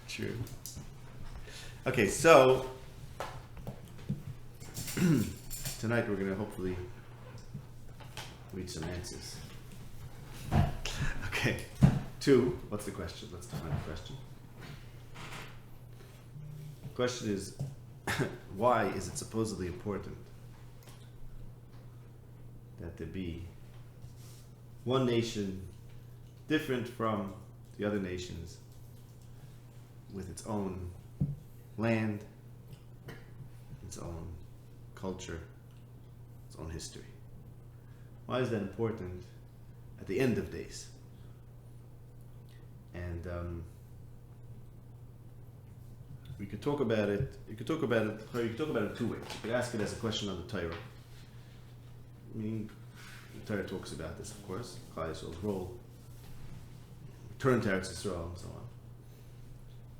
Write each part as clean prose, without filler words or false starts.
True. Okay, so tonight we're going to hopefully reach some answers. Okay. 2, what's the question? Let's define the question. The question is, why is it supposedly important that there be one nation different from the other nations with its own land, its own culture, its own history? Why is that important at the end of days? And we could talk about it. You could talk about it in 2 ways. You could ask it as a question on the Torah. I mean, the Torah talks about this, of course, Klal Yisrael's role, return to Eretz Yisrael, and so on.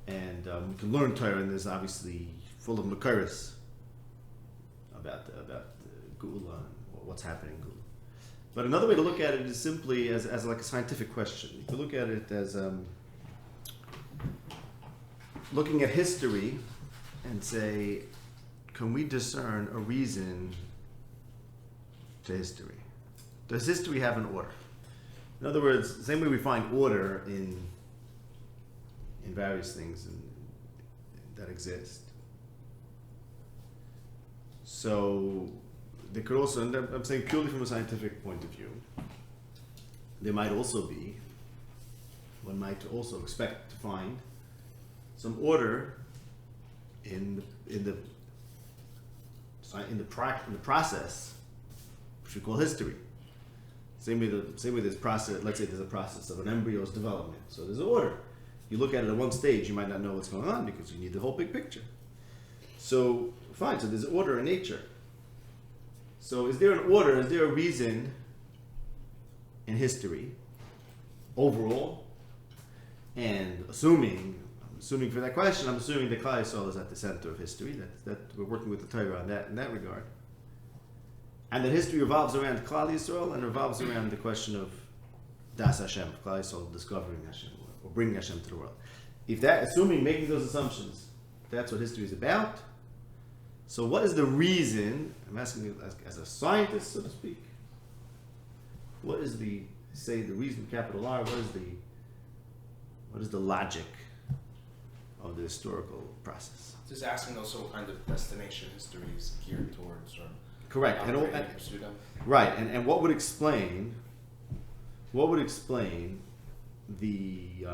And we can learn Torah, and there's obviously full of makaris about Geula and what's happening in Geula. But another way to look at it is simply as like a scientific question. You can look at it as looking at history and say, can we discern a reason to history? Does history have an order? In other words, the same way we find order in various things that exist. So there could also, and I'm saying purely from a scientific point of view, there might also be, one might also expect to find some order in the process, which we call history. Same way there's process. Let's say there's a process of an embryo's development. So there's an order. You look at it at one stage, you might not know what's going on because you need the whole big picture. So fine. So there's order in nature. So is there an order? Is there a reason in history overall? And assuming for that question, I'm assuming that Klal Yisrael is at the center of history. That we're working with the Torah on that in that regard, and that history revolves around Klal Yisrael and revolves around the question of Das Hashem, Klal Yisrael discovering Hashem or bringing Hashem to the world. If that, assuming making those assumptions, that's what history is about. So what is the reason? I'm asking you as a scientist, so to speak. What is the reason, capital R? What is the logic of the historical process? Just asking also what kind of destination history is geared towards, or correct, and pursuit of. Right, and what would explain the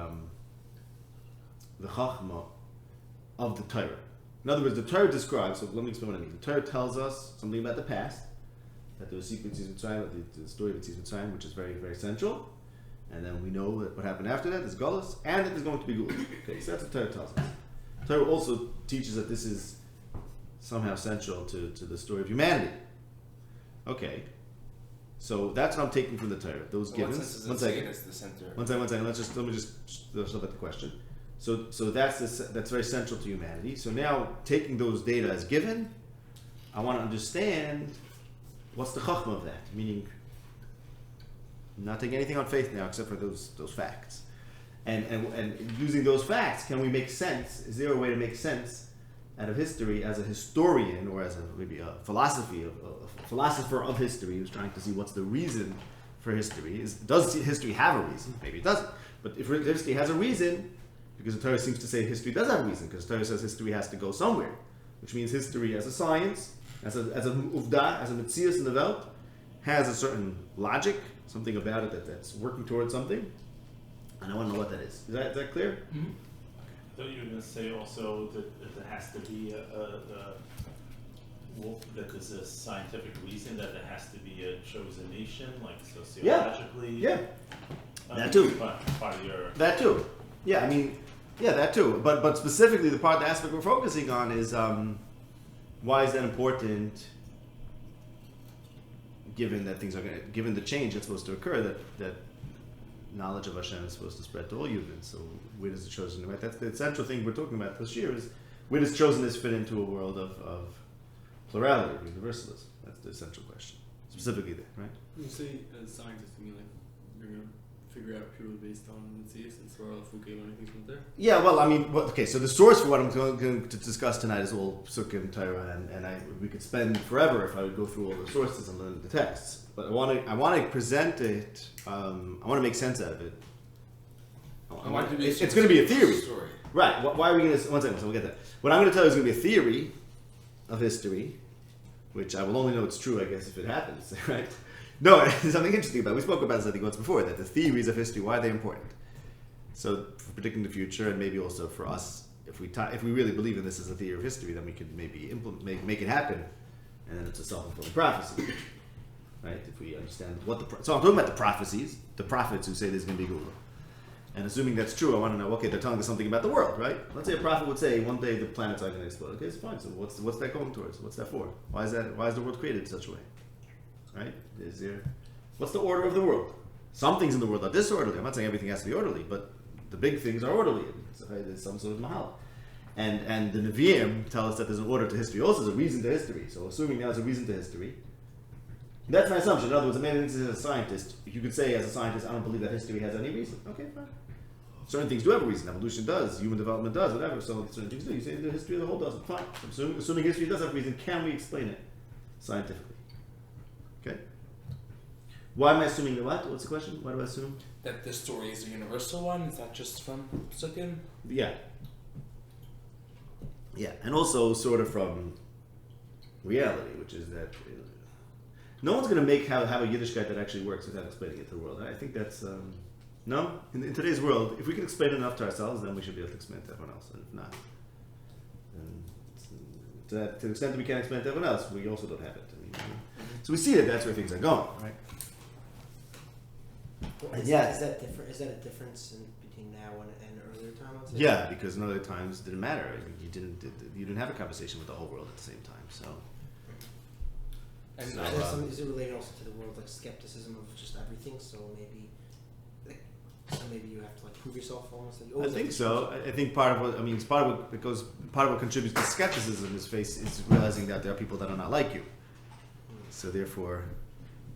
chachma of the Torah? In other words, the Torah describes. So let me explain what I mean. The Torah tells us something about the past, that there was sequence of Mitzrayim, the story of Mitzrayim, which is very, very central. And then we know that what happened after that is Galus, and that there's going to be Geula. Okay, so that's what Torah tells us. Torah also teaches that this is somehow central to the story of humanity. Okay, so that's what I'm taking from the Torah. Those givens. One second. It's the center. One second. Let me just look at the question. So that's very central to humanity. So now, taking those data as given, I want to understand what's the chachma of that. Meaning, I'm not taking anything on faith now except for those facts. And using those facts, can we make sense? Is there a way to make sense out of history as a historian or as maybe a philosopher of history who's trying to see what's the reason for history? Does history have a reason? Maybe it doesn't. But if history has a reason, because the Torah seems to say history does have a reason, because the Torah says history has to go somewhere, which means history as a science, as a uvda, as a metzias in the Welt, has a certain logic, something about it that's working towards something, and I want to know what that is. Is that clear? Mm-hmm. Don't you going to say also that there has to be that there's a scientific reason that there has to be a chosen nation, like sociologically? Yeah. That too. Part of your... That too. Yeah, I mean, yeah, that too. But specifically, the aspect we're focusing on is why is that important? Given that given the change that's supposed to occur, that knowledge of Hashem is supposed to spread to all humans. So where does the chosen, right? That's the central thing we're talking about this year is where does chosenness fit into a world of plurality, of universalism? That's the central question, specifically there, right? You say as scientists, you mean like bring up figure out purely based on Matthias and Sorrel if we gain anything from there? Yeah, well, I mean, okay, so the source for what I'm going to discuss tonight is all Sukkah and Torah, and we could spend forever if I would go through all the sources and learn the texts. But I want to present it. I want to make sense out of it. It's going to be a theory, story. right? Why are we going to? One second, so we'll get that. What I'm going to tell you is going to be a theory of history, which I will only know it's true, I guess, if it happens, right? No, there's something interesting about it. We spoke about this, I think, once before, that the theories of history, why are they important? So, for predicting the future, and maybe also for us, if we really believe in this as a theory of history, then we could maybe make it happen, and then it's a self-fulfilling prophecy, right? If we understand so I'm talking about the prophecies, the prophets who say there's going to be Gula. And assuming that's true, I want to know, okay, they're telling us something about the world, right? Let's say a prophet would say, one day the planets are going to explode. Okay, it's fine. So what's that going towards? What's that for? Why is the world created in such a way? Right? What's the order of the world? Some things in the world are disorderly. I'm not saying everything has to be orderly, but the big things are orderly. So there's some sort of mahal. And the Nevi'im tell us that there's an order to history. Also, there's a reason to history. So assuming now there's a reason to history, that's my assumption. In other words, a man thinks as a scientist, you could say as a scientist, I don't believe that history has any reason. Okay, fine. Certain things do have a reason. Evolution does. Human development does. Whatever. So certain things do. You say the history of the whole doesn't. Fine. Assuming history does have a reason, can we explain it scientifically? Okay. Why am I assuming the what? What's the question? Why do I assume? That this story is a universal one? Is that just from Sukkim? Yeah. Yeah. And also sort of from reality, which is that no one's going to have a Yiddishkeit that actually works without explaining it to the world. I think that's... no? In today's world, if we can explain enough to ourselves, then we should be able to explain it to everyone else. And if not, then to the extent that we can't explain it to everyone else, we also don't have it. I mean, so we see that that's where things are going, right? Well, is that different? Is that a difference between now and earlier time? I'd say? Yeah, because in other times it didn't matter. I mean, you didn't have a conversation with the whole world at the same time. So, And is it related also to the world like skepticism of just everything? So maybe you have to like prove yourself almost. Like, I think so. I think part of what part of what contributes to skepticism is realizing that there are people that are not like you. So therefore,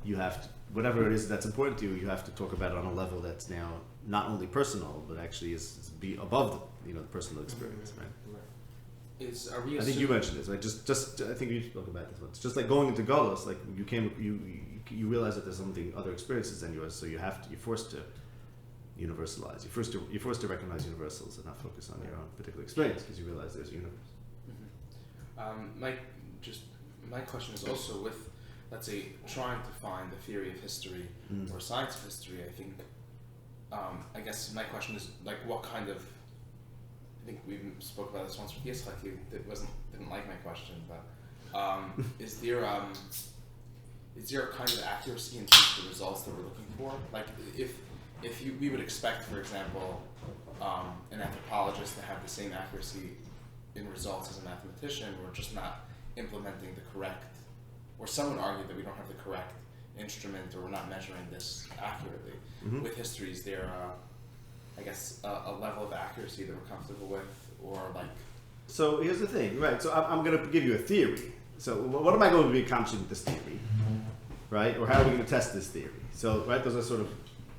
you have to, whatever it is that's important to you, you have to talk about it on a level that's now not only personal, but actually is be above the personal experience, right? I think you mentioned this, right? Just I think you spoke about this once. Just like going into Golos, like you realize that there's something other experiences than yours, so you're forced to universalize. You're forced to recognize universals and not focus on your own particular experience because you realize there's a universe. My question is also with, let's say, trying to find the theory of history or science of history. I think, I guess my question is like, what kind of, I think we spoke about this once with Yitzchak, he didn't like my question, but is there a kind of accuracy in terms of the results that we're looking for? Like we would expect, for example, an anthropologist to have the same accuracy in results as a mathematician. We're just not implementing the correct, or some would argue that we don't have the correct instrument, or we're not measuring this accurately. Mm-hmm. With history, is there I guess a level of accuracy that we're comfortable with, or like? So here's the thing, right? So I'm going to give you a theory. So what am I going to be accomplishing with this theory, right? Or how are we going to test this theory? So right, those are sort of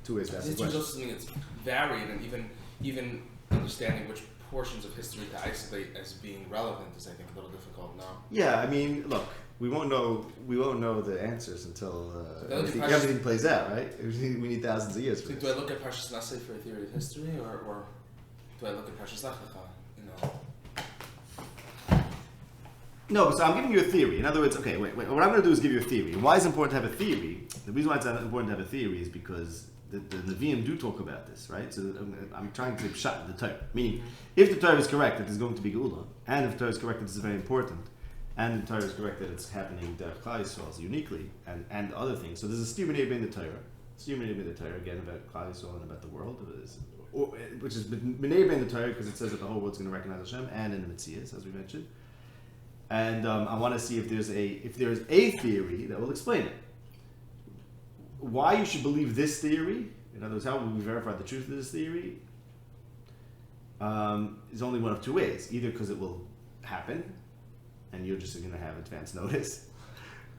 two ways to ask the It's question. also something that's varied, and even understanding which portions of history to isolate as being relevant is, I think, a little difficult now. Yeah, I mean, look, we won't know the answers until everything plays out, right? We need thousands of years for So this. do I look at Parshas Nasei for a theory of history, or do I look at Parshas Lech Lecha? No, so I'm giving you a theory. In other words, okay, wait. What I'm going to do is give you a theory. Why is it important to have a theory? The reason why it's important to have a theory is because the Nevi'im do talk about this, right? So I'm trying to shut the Torah. Meaning, if the Torah is correct that there's going to be Geula, and if the Torah is correct that this is very important, and the Torah is correct that it's happening Derech Klal Yisrael uniquely, and other things. So there's a steer in the Torah. Steer in the Torah, again, about Klal Yisrael and about the world, which is B'nei in the Torah, because it says that the whole world's going to recognize Hashem, and in the Metzias, as we mentioned. And I want to see if there's a theory that will explain it. Why you should believe this theory, in other words, how will we verify the truth of this theory, is only one of two ways. Either because it will happen, and you're just going to have advance notice,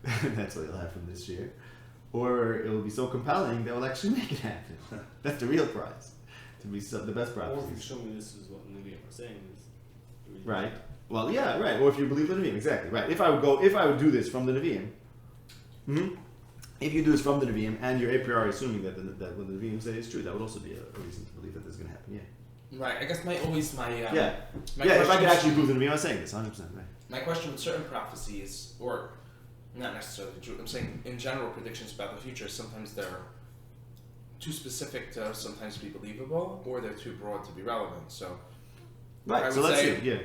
and that's what you'll have from this year. or it will be so compelling that will actually make it happen. That's the real prize. To be the best Or if you prophecies. show me this is what Nevi'im are saying, is Right. Well, yeah, right. Or if you believe the Nevi'im, exactly. Right. If I would do this from the Nevi'im, if you do this from the Nevi'im, and you're a priori assuming that what the Nevi'im say is true, that would also be a reason to believe that this is going to happen. Yeah. Right. I guess my Yeah. question If I could is- actually prove the Nevi'im, I was saying this 100%. Right. My question with certain prophecies, or not necessarily true, I'm saying in general predictions about the future, sometimes they're too specific to sometimes be believable, or they're too broad to be relevant. So, Right. I So would let's say- see. Yeah.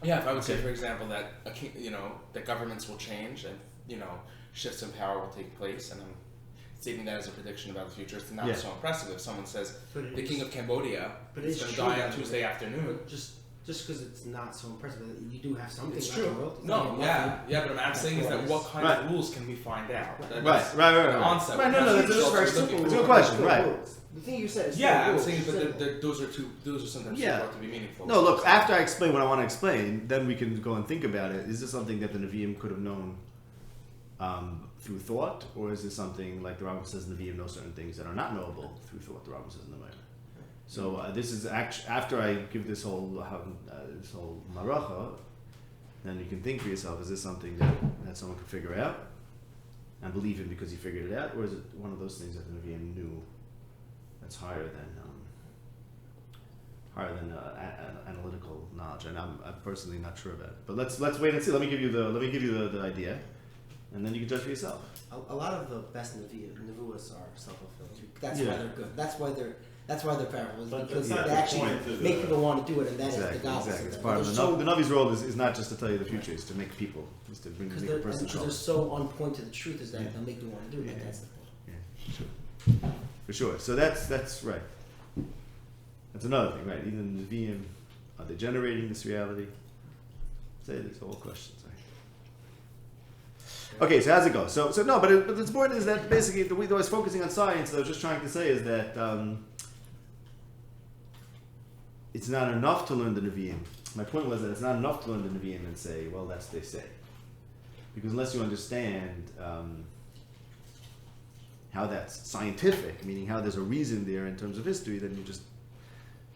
yeah, if I would say, Okay. for example, that that governments will change and shifts in power will take place, and I'm stating that as a prediction about the future, it's not Yeah. so impressive. If someone says But it the is- king of Cambodia but is it's going to true die that- on Tuesday afternoon. But just because it's not so impressive, you do have something It's about the true. world. It's No, not yeah, nothing. but I'm saying is that what kind Right. of rules can we find out? Right. That's Right. the onset. Right. No, That's that's what just we're very looking simple. for. It's a good question. Still Right. rules. The thing you said is Yeah, I'm rules. saying, It's simple. but those are sometimes Yeah. too hard to be meaningful. No, look. After I explain what I want to explain, then we can go and think about it. Is this something that the Nevi'im could have known through thought, or is this something like the Rambam says the Nevi'im know certain things that are not knowable through thought? The Rambam says in the Bible. So this is actually after I give this whole maracha, then you can think for yourself: is this something that someone could figure out and believe in because he figured it out, or is it one of those things that the Nevi'im knew that's higher than analytical knowledge? And I'm personally not sure about it. But let's wait and see. Let me give you the idea, and then you can judge for yourself. A lot of the best nevuas are self-fulfilling. That's Yeah. why they're good. That's why they're parables, But because that's not they the actually point of make the- people want to do it, and that is Exactly, the gospel. exactly. It's part of the Navi's role is not just to tell you the future; it's to make people, is to make a person they're so on point to the truth, is that Yeah. they'll make you want to do it. Yeah. And that's the point. Yeah, sure. For sure. So that's right. That's another thing, right? Even the Nevi'im, are they generating this reality? Say these all questions, right? Okay, so how's it go? So no, but what's important is that basically the way I was focusing on science, I was just trying to say is that it's not enough to learn the Nevi'im. My point was that it's not enough to learn the Nevi'im and say, well, that's what they say. Because unless you understand how that's scientific, meaning how there's a reason there in terms of history, then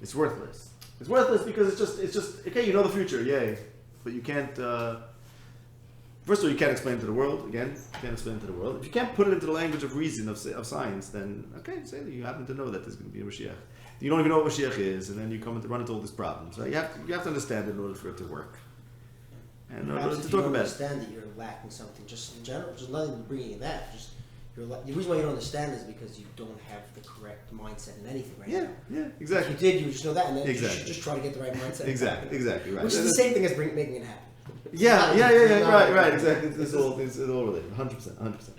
it's worthless. It's worthless because it's just okay, you know the future, yay. But you can't, first of all, you can't explain it to the world, again, you can't explain it to the world. If you can't put it into the language of reason, of science, then okay, say that you happen to know that there's going to be a Mashiach. You don't even know what Mashiach is, and then you come to run into all these problems. Right? You have to understand it in order for it to work. And in order Perhaps to if talk you don't about it. understand that you're lacking something, just in general, just nothing to bring in that. Just the reason why you don't understand is because you don't have the correct mindset in anything right Yeah, now. yeah, If exactly. you did, you would just know that, and then Exactly. you should just try to get the right mindset. Exactly, right. Which is the same thing as making it happen. Yeah, Not- right, exactly. It's all related, 100%.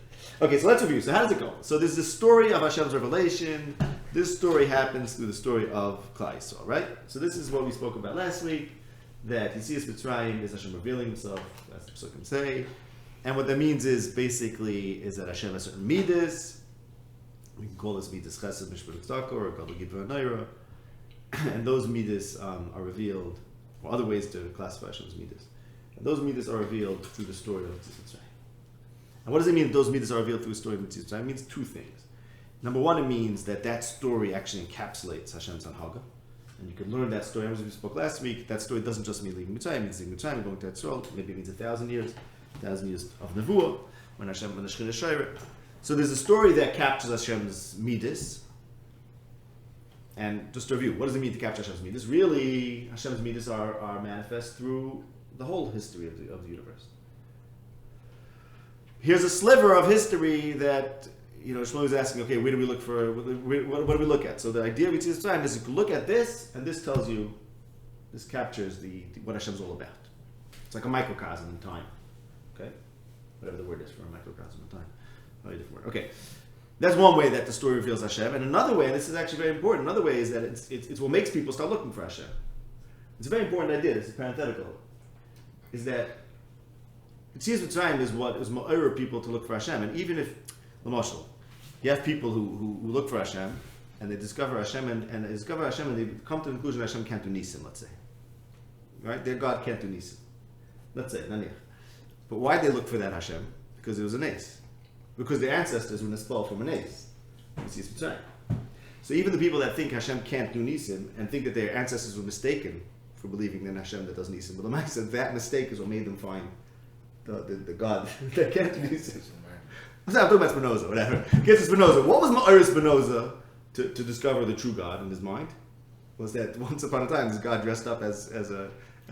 Okay, so let's review. So how does it go? So there's the story of Hashem's revelation. This story happens through the story of Klal Yisrael, right? So this is what we spoke about last week, that Yetzias Mitzrayim is Hashem revealing himself, as the Psukim say. And what that means is basically is that Hashem has certain midas. We can call this midas chesed, mishpat, tzedakah, or gadol givra naira. And those midas are revealed, or other ways to classify Hashem's midas. And those midas are revealed through the story of Yetzias Mitzrayim. And what does it mean that those midas are revealed through the story of Yetzias Mitzrayim? It means two things. Number one, it means that story actually encapsulates Hashem's Hanhaga. And you can learn that story. As we spoke last week, that story doesn't just mean leaving Mitzrayim, it means leaving Mitzrayim, going to Etzrol. Maybe it means 1,000 years of Nevuah, when the Shekhinah Shayret. So there's a story that captures Hashem's midas. And just to review, what does it mean to capture Hashem's midas? Really, Hashem's midas are manifest through the whole history of the universe. Here's a sliver of history that, Shmuel is asking, okay, where do we look for, what do we look at? So the idea of Yetzias Mitzrayim is you can look at this, and this tells you, this captures what Hashem's all about. It's like a microcosm in time. Okay? Whatever the word is for a microcosm in time. Probably a different word. Okay. That's one way that the story reveals Hashem. And another way, and this is actually very important, another way is that it's what makes people start looking for Hashem. It's a very important idea, this is parenthetical, is that Yetzias Mitzrayim is what is ma'orah people to look for Hashem. And even if, l'mashal, you have people who look for Hashem, and they discover Hashem, and they discover Hashem, and they come to the conclusion that Hashem can't do nisim, let's say. Right? Their God can't do nisim. Let's say, naniach. But why did they look for that Hashem? Because it was an ace. because their ancestors were nispal from an ace. So even the people that think Hashem can't do nisim and think that their ancestors were mistaken for believing in Hashem that does nisim, but the Ma'aseh said that mistake is what made them find the God that can't do nisim. I'm talking about Spinoza, whatever. Get to Spinoza. What was Ma'aris Spinoza to discover the true God in his mind? Was that once upon a time this God dressed up as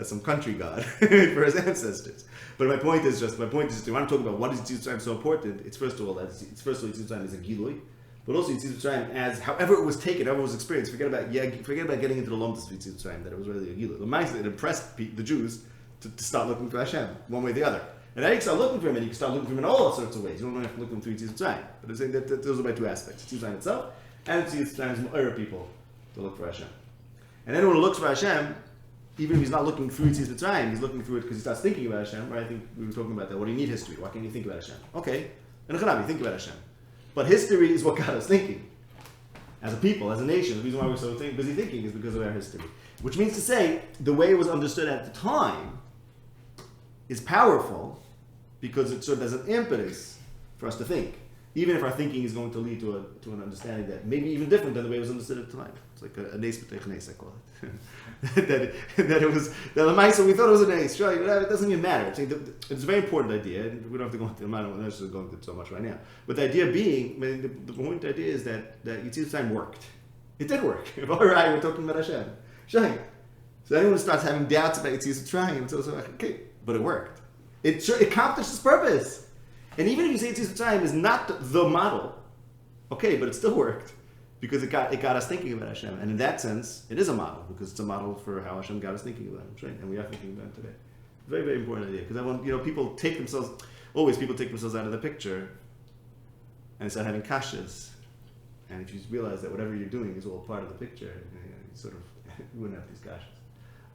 some country god for his ancestors. But my point is when I'm talking about what is Yitzhak Mitzrayim so important, it's first of all Yitzhak Mitzrayim is a gilui, but also Yitzhak Mitzrayim as however it was taken, however it was experienced. Forget about getting into the lomtus of Yitzhak Mitzrayim, that it was really a gilui. The Ma'aseh, it impressed the Jews to start looking for Hashem one way or the other. And then you can start looking for him, and you can start looking for him in all sorts of ways. You don't have to look for him through Yitzhak Mitzrayim. But I'm saying that those are my two aspects: Yitzhak Mitzrayim itself and Yitzhak Mitzrayim's Ma'ara people to look for Hashem. And anyone who looks for Hashem, even if he's not looking through Yitzhak Mitzrayim, he's looking through it because he starts thinking about Hashem, right? I think we were talking about that. What do you need history? Why can't you think about Hashem? Okay, and you think about Hashem. But history is what got us thinking. As a people, as a nation, the reason why we're so busy thinking is because of our history. Which means to say, the way it was understood at the time is powerful because it served as an impetus for us to think. Even if our thinking is going to lead to an understanding that maybe even different than the way it was understood at the time. It's like a nes b'teich nes, I call it. that it was, that the Ma'aseh, we thought it was a nes. Sure, it doesn't even matter. It's a very important idea, and we don't have to go into it. I don't necessarily go into it so much right now. But the idea being, the point idea is that Yitzhak Mitzrayim worked. It did work. If all right, we're talking about Hashem. Sure. So anyone who starts having doubts about Yitzhak Mitzrayim, it's also like, okay, but it worked. It accomplished its purpose. And even if you say Yitzhak Mitzrayim is not the model, okay, but it still worked because it got us thinking about Hashem. And in that sense, it is a model because it's a model for how Hashem got us thinking about Him, right? And we are thinking about it today. Very, very important idea because people take themselves out of the picture and start having kashas. And if you realize that whatever you're doing is all part of the picture, you wouldn't have these kashas.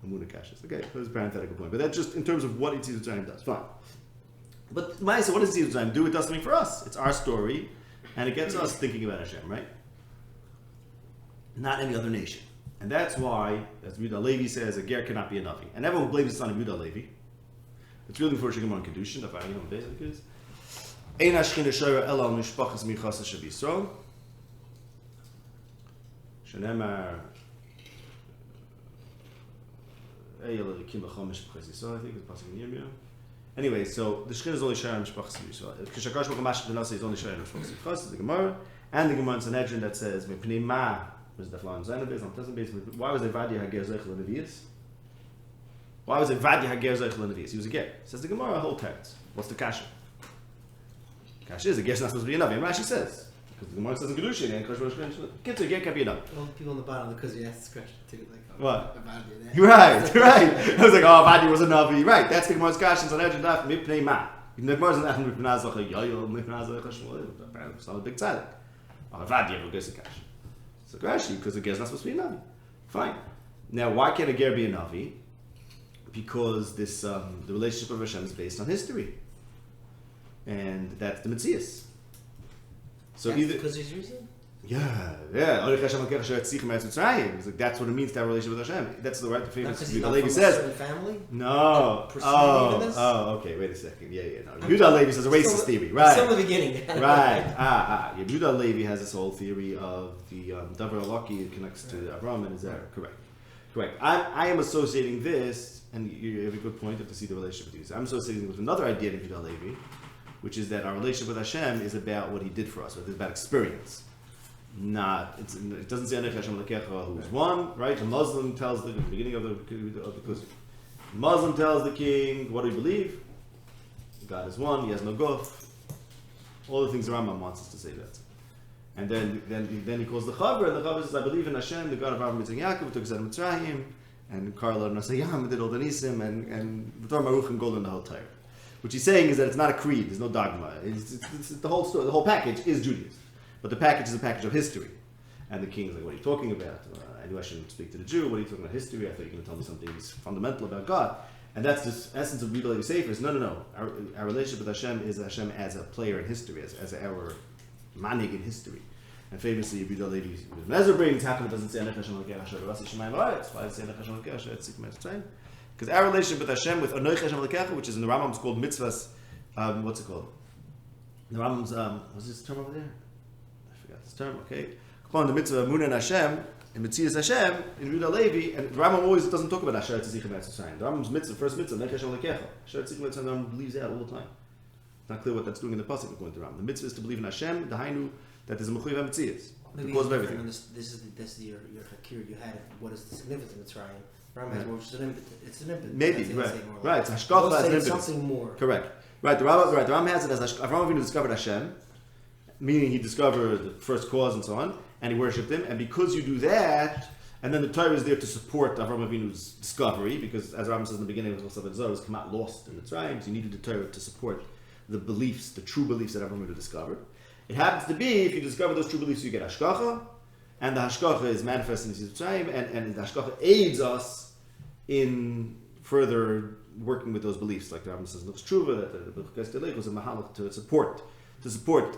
Amuna kashas. Okay, that was a parenthetical point. But that's just in terms of what Yitzhak Mitzrayim does. Fine. But Ma'aseh, what does Yitzhak Mitzrayim do? It does something for us. It's our story, and it gets us thinking about Hashem, right? Not any other nation. And that's why, as Yehuda Levi says, a ger cannot be a navi. And everyone blames the son of Yehuda Levi. It's really for Shigam on Kedushin, that's why you know what basic is. Ein hashchina shayra ela al mishpachas michasa sheb Yisrael. Shenemar Eyel Elikim B'chol Mishpachas Yisrael, I think it's passing in Yirmiyah. Anyway, so the Shekhinah is only sharing Mishpachas Yisrael. Kishakash B'chamash B'naseh is only sharing Mishpachas Yisrael. The Gemara and the Gemara in Sanhedrin that says Mepnei Ma was the Flan Zanabis on Tezim base. Why was it Vadi Hager Zeichel Lenevius? Why was it Vadi Hager Zeichel Lenevius? He was a ger. Says the Gemara a whole text. What's the kasha? Kasha is a ger is not supposed to be a navi. And Rashi says because the Gemara says in Kedushin and Kosh Kids a ger can't be a navi. All the people on the bottom because you asked this question too, like what? Avadi, Right. I was like, oh, Vadi was a navi. Right. That's the Gemara's kasha. So Sanhedrin daf Mipnei Ma. The Gemara's not Mipnei Zachar Yoyel Mipnei Zachar Shmuel. Apparently, it's not a big tzaddik. Vadi ever goes to kasha. So Rashi, because a ger is not supposed to be a navi. Fine. Now, why can't a ger be a navi? Because this the relationship of Hashem is based on history, and that's the Metzias. So that's either because he's reason. Yeah. It's like that's what it means to have a relationship with Hashem. That's the right famous. The Levi says. Family? No. This? Okay. Wait a second. Yeah. No. Yehuda Levi says a racist theory, right? From the beginning. Right. Yehuda Levi has this whole theory of the Davar Alaki connects to Abraham and Zerah. Correct. I am associating this, and you have a good point to see the relationship with you. I'm associating with another idea of Yehuda Levi, which is that our relationship with Hashem is about what He did for us. It's about experience. It doesn't say Anech Hashem Lekecha, who's one, right? The Muslim tells the beginning of the Kuzari. The Muslim tells the king, what do you believe? God is one, He has no guf. All the things the Rambam wants us to say that. And then he calls the Chaver, and the Chaver says, I believe in Hashem, the God of Avraham, Yitzchak, Yaakov, took us out of Mitzrayim, and Karla and Nasayam did all the Nisim, and V'tor Maruch and Golden the whole Torah. What he's saying is that it's not a creed, there's no dogma. It's the whole story, the whole package is Judaism. But the package is a package of history. And the king's like, what are you talking about? I knew I shouldn't speak to the Jew. What are you talking about history? I thought you were going to tell me something that's fundamental about God. And that's the essence of Yehuda Levi Sefer. No. Our relationship with Hashem is Hashem as a player in history, as our manig in history. And famously, Yehuda Levi Nezer brings, how come it doesn't say Anech Hashem Lekeh Hashem V'Rasi Shemayim V'Aretz? Why does it say Anech Hashem Lekeh Hashem V'Rasi? Because our relationship with Hashem, with Anoich Hashem Lekeh, which is in the Rambam, it's called mitzvahs, what's it called? The Rambam's, what's this term over there? I forgot this term, okay. Upon the mitzvah of Emunah in Hashem, in Metzias Hashem, in Yehuda Levi, and the Rambam always doesn't talk about Asher Tzichem Etzosayim. The Rambam's mitzvah, first mitzvah, Nek Hashem Lekecha. Asher Tzichem Etzosayim, the Rambam believes that all the time. It's not clear what that's doing in the pasuk according to the Rambam. The mitzvah is to believe in Hashem, the Hainu, that there's a Mechuyev HaMetzias, the cause of everything. This is your hakir you had. What is the significance of Mitzrayim? Rambam has more just an impetus. It's an impetus. Maybe, That's right. Right, it's Hashkacha as an impetus. Something more. Correct. Right, the Rambam has it as Avraham Avinu discovered Hashem, meaning he discovered the first cause and so on, and he worshipped him, and because you do that, and then the Torah is there to support Avraham Avinu's discovery, because as Rambam says in the beginning of the Zohar, was come out lost in the Mitzrayim, so you needed the Torah to support the beliefs, the true beliefs that Avraham Avinu discovered. It happens to be, if you discover those true beliefs, you get Hashkacha, and the Hashkacha is manifest in the Mitzrayim, and the Hashkacha aids us in further working with those beliefs, like the Rambam says, looks true that the B'chukes was a mahalach to support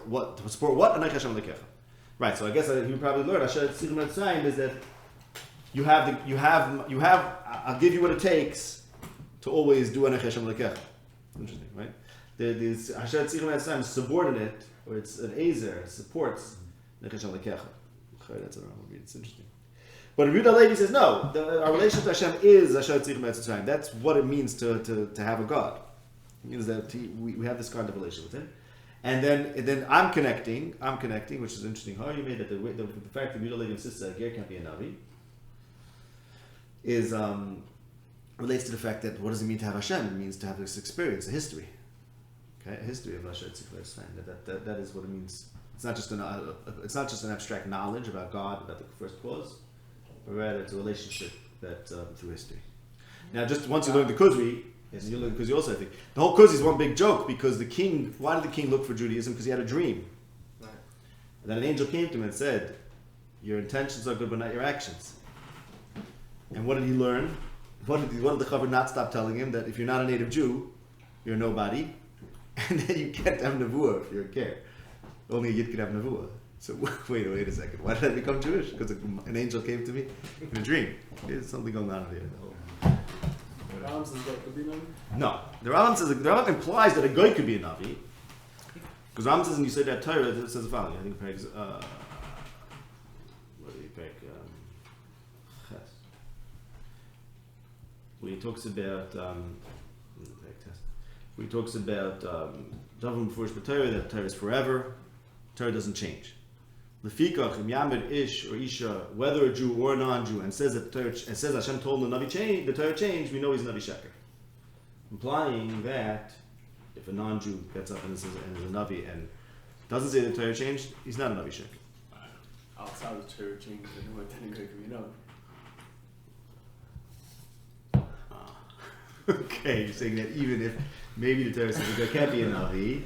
what Anach Hashem Lekecha. Right. So I guess you probably learned Asher Tzichem Etzosayim is that you have. I'll give you what it takes to always do Anach Hashem Lekecha. Interesting, right? The Asher Tzichem Etzosayim is subordinate, or it's an Ezer, it supports Anach Hashem Lekecha. That's what Rambam read. It's interesting. But Yehuda Levi says no. Our relationship to Hashem is Asher Tzichem Etzosayim. That's what it means to have a God. It means that we have this kind of relationship with Him. And then I'm connecting, which is interesting. How you made that the fact that Yehuda Levi insists that a ger can't be a navi is relates to the fact that what does it mean to have Hashem? It means to have this experience, a history, okay, a history of Asher Tzichem Etzosayim. That is what it means. It's not just an abstract knowledge about God, about the first cause, but rather it's a relationship that through history. Now, just once you learn the Kuzari. Yes, you learn because you also think the whole Kuzi is one big joke because the king. Why did the king look for Judaism? Because he had a dream. Right. And then an angel came to him and said, "Your intentions are good, but not your actions." And what did he learn? What did the Chaver not stop telling him? That if you're not a native Jew, you're nobody, and then you can't have nevuah if you're a ker. Only a yid can have nevuah. So wait a second. Why did I become Jewish? Because an angel came to me in a dream. There's something going on here. The Rambam says God could be a Navi? No. The Rambam implies that a guy could be a Navi. Because Rambam says, and you say that Torah, it says the following. I think what do you pick? When he talks about Davim Mefurish Torah, that Torah is forever. Torah doesn't change. Lefikach, im Yamid Ish or Isha, whether a Jew or a non-Jew, and says that Hashem told the Navi change, the Torah changed, we know he's a Navi Sheker. Implying that if a non-Jew gets up and is a Navi and doesn't say the Torah changed, he's not a Navi Sheker. Outside of the Torah change, I know what then could be a Navi. Okay, you're saying that even if maybe the Torah says there can't be a Navi,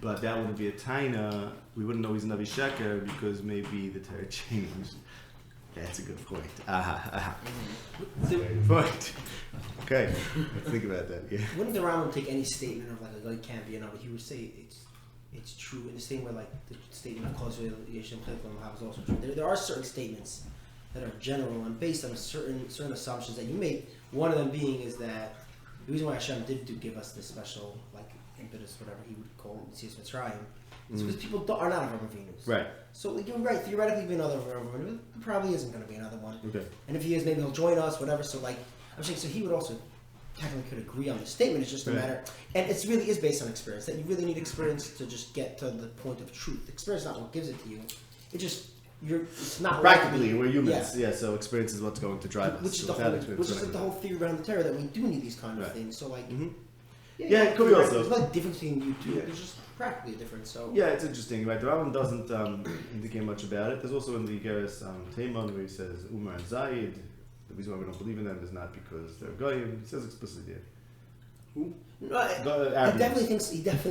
but that wouldn't be a Taina, we wouldn't know he's a Navi Sheker because maybe the Torah changed. That's a good point. Good point. Okay, let's think about that. Yeah. Wouldn't the Rambam take any statement of like a guy can't be a Navi? He would say it's true in the same way like the statement of Kuzari is also true. There are certain statements that are general and based on certain assumptions that you make. One of them being is that the reason why Hashem did give us this special like impetus, whatever he would call it, Metzias Mitzrayim, is because people are not Avraham Avinus. Right. So like, you're right. Theoretically, be another Avraham Avinu. There probably isn't going to be another one. Okay. And if he is, maybe he'll join us, whatever. So like, I'm saying, so he would also technically could agree on the statement. It's just a matter, and it really is based on experience. That you really need experience to just get to the point of truth. Experience is not what gives it to you. It just it's not practically we're humans. Yeah. So experience is what's going to drive us. Which is like the whole theory around the Torah that we do need these kind of things. So like. Mm-hmm. Yeah, it could be also. There's not a difference between you two. There's just practically a difference. So yeah, it's interesting. Right, the Rambam doesn't indicate much about it. There's also in the Geras Taimon where he says Umar and Zayid. The reason why we don't believe in them is not because they're goyim. He says explicitly there. Who? No, he definitely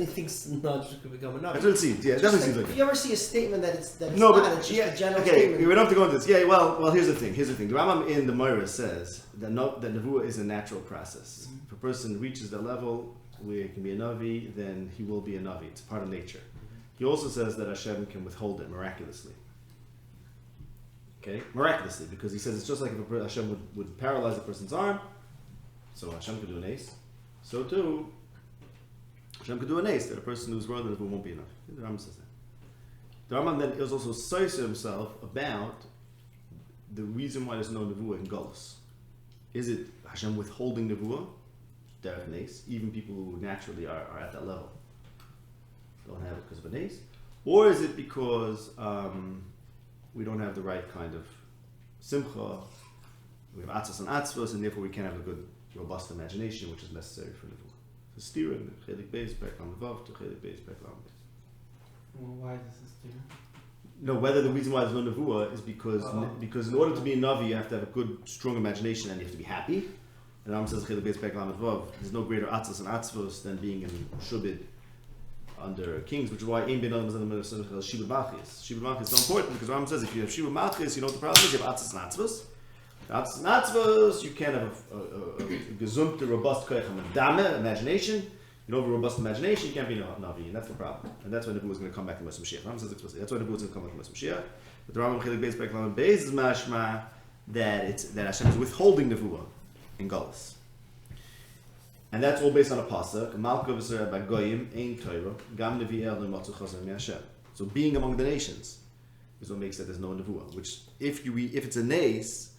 thinks non-Jews could become a Navi. That's what it seems. Yeah, it definitely seems like if you ever see a statement that it's it's not, it's just a general statement. We don't have to go into this. Yeah, well, here's the thing. The Rambam in the Moira says that Nevuah is a natural process. Mm-hmm. If a person reaches that level where he can be a Navi, then he will be a Navi. It's part of nature. Mm-hmm. He also says that Hashem can withhold it miraculously. Okay? Miraculously, because he says it's just like if Hashem would paralyze a person's arm, so Hashem could do an ace. So too, Hashem could do a nace that a person who's worldly nevuah won't be enough. The Rambam says that. The Rambam then is also says to himself about the reason why there's no nevuah in Golus. Is it Hashem withholding nevuah, derech nace, even people who naturally are at that level don't have it because of a nace, or is it because we don't have the right kind of simcha, we have atzos and atzvos, and therefore we can't have a good, robust imagination, which is necessary for nevuah. So steering chelik beis perek lamed vav to chelik beis perek lamed beis. Well, why does this do? No, whether the reason why there's no nevuah is because in order to be a navi, you have to have a good, strong imagination, and you have to be happy. And Ram says chelik beis perek lamed vav. There's no greater atzos and atzvos than being in shubid under kings, which is why ein ben adam zeh shibud machis. Shibud machis is so important because Ram says if you have shibud machis, you know what the problem is. You have atzos and atzvos. Atzos and atzvos, you can't have a gesunde, robust dame imagination. You don't have a robust imagination, you can't be a navi, and that's the problem. And that's why Nebuah is going to come back to Moshe Mashiach. Ram says explicitly. That's why Nebuah is going to come back to Moshe Mashiach. But the Rambam chelik beis perek lamed beis is mashma that Hashem is withholding Nebuah in Galus. And that's all based on a pasuk. Malka v'sareh b'goyim ein Torah gam nevi'eh lo matzu chazar mi'Hashem. So being among the nations is what makes that there's no nevuah. Which if it's a nace,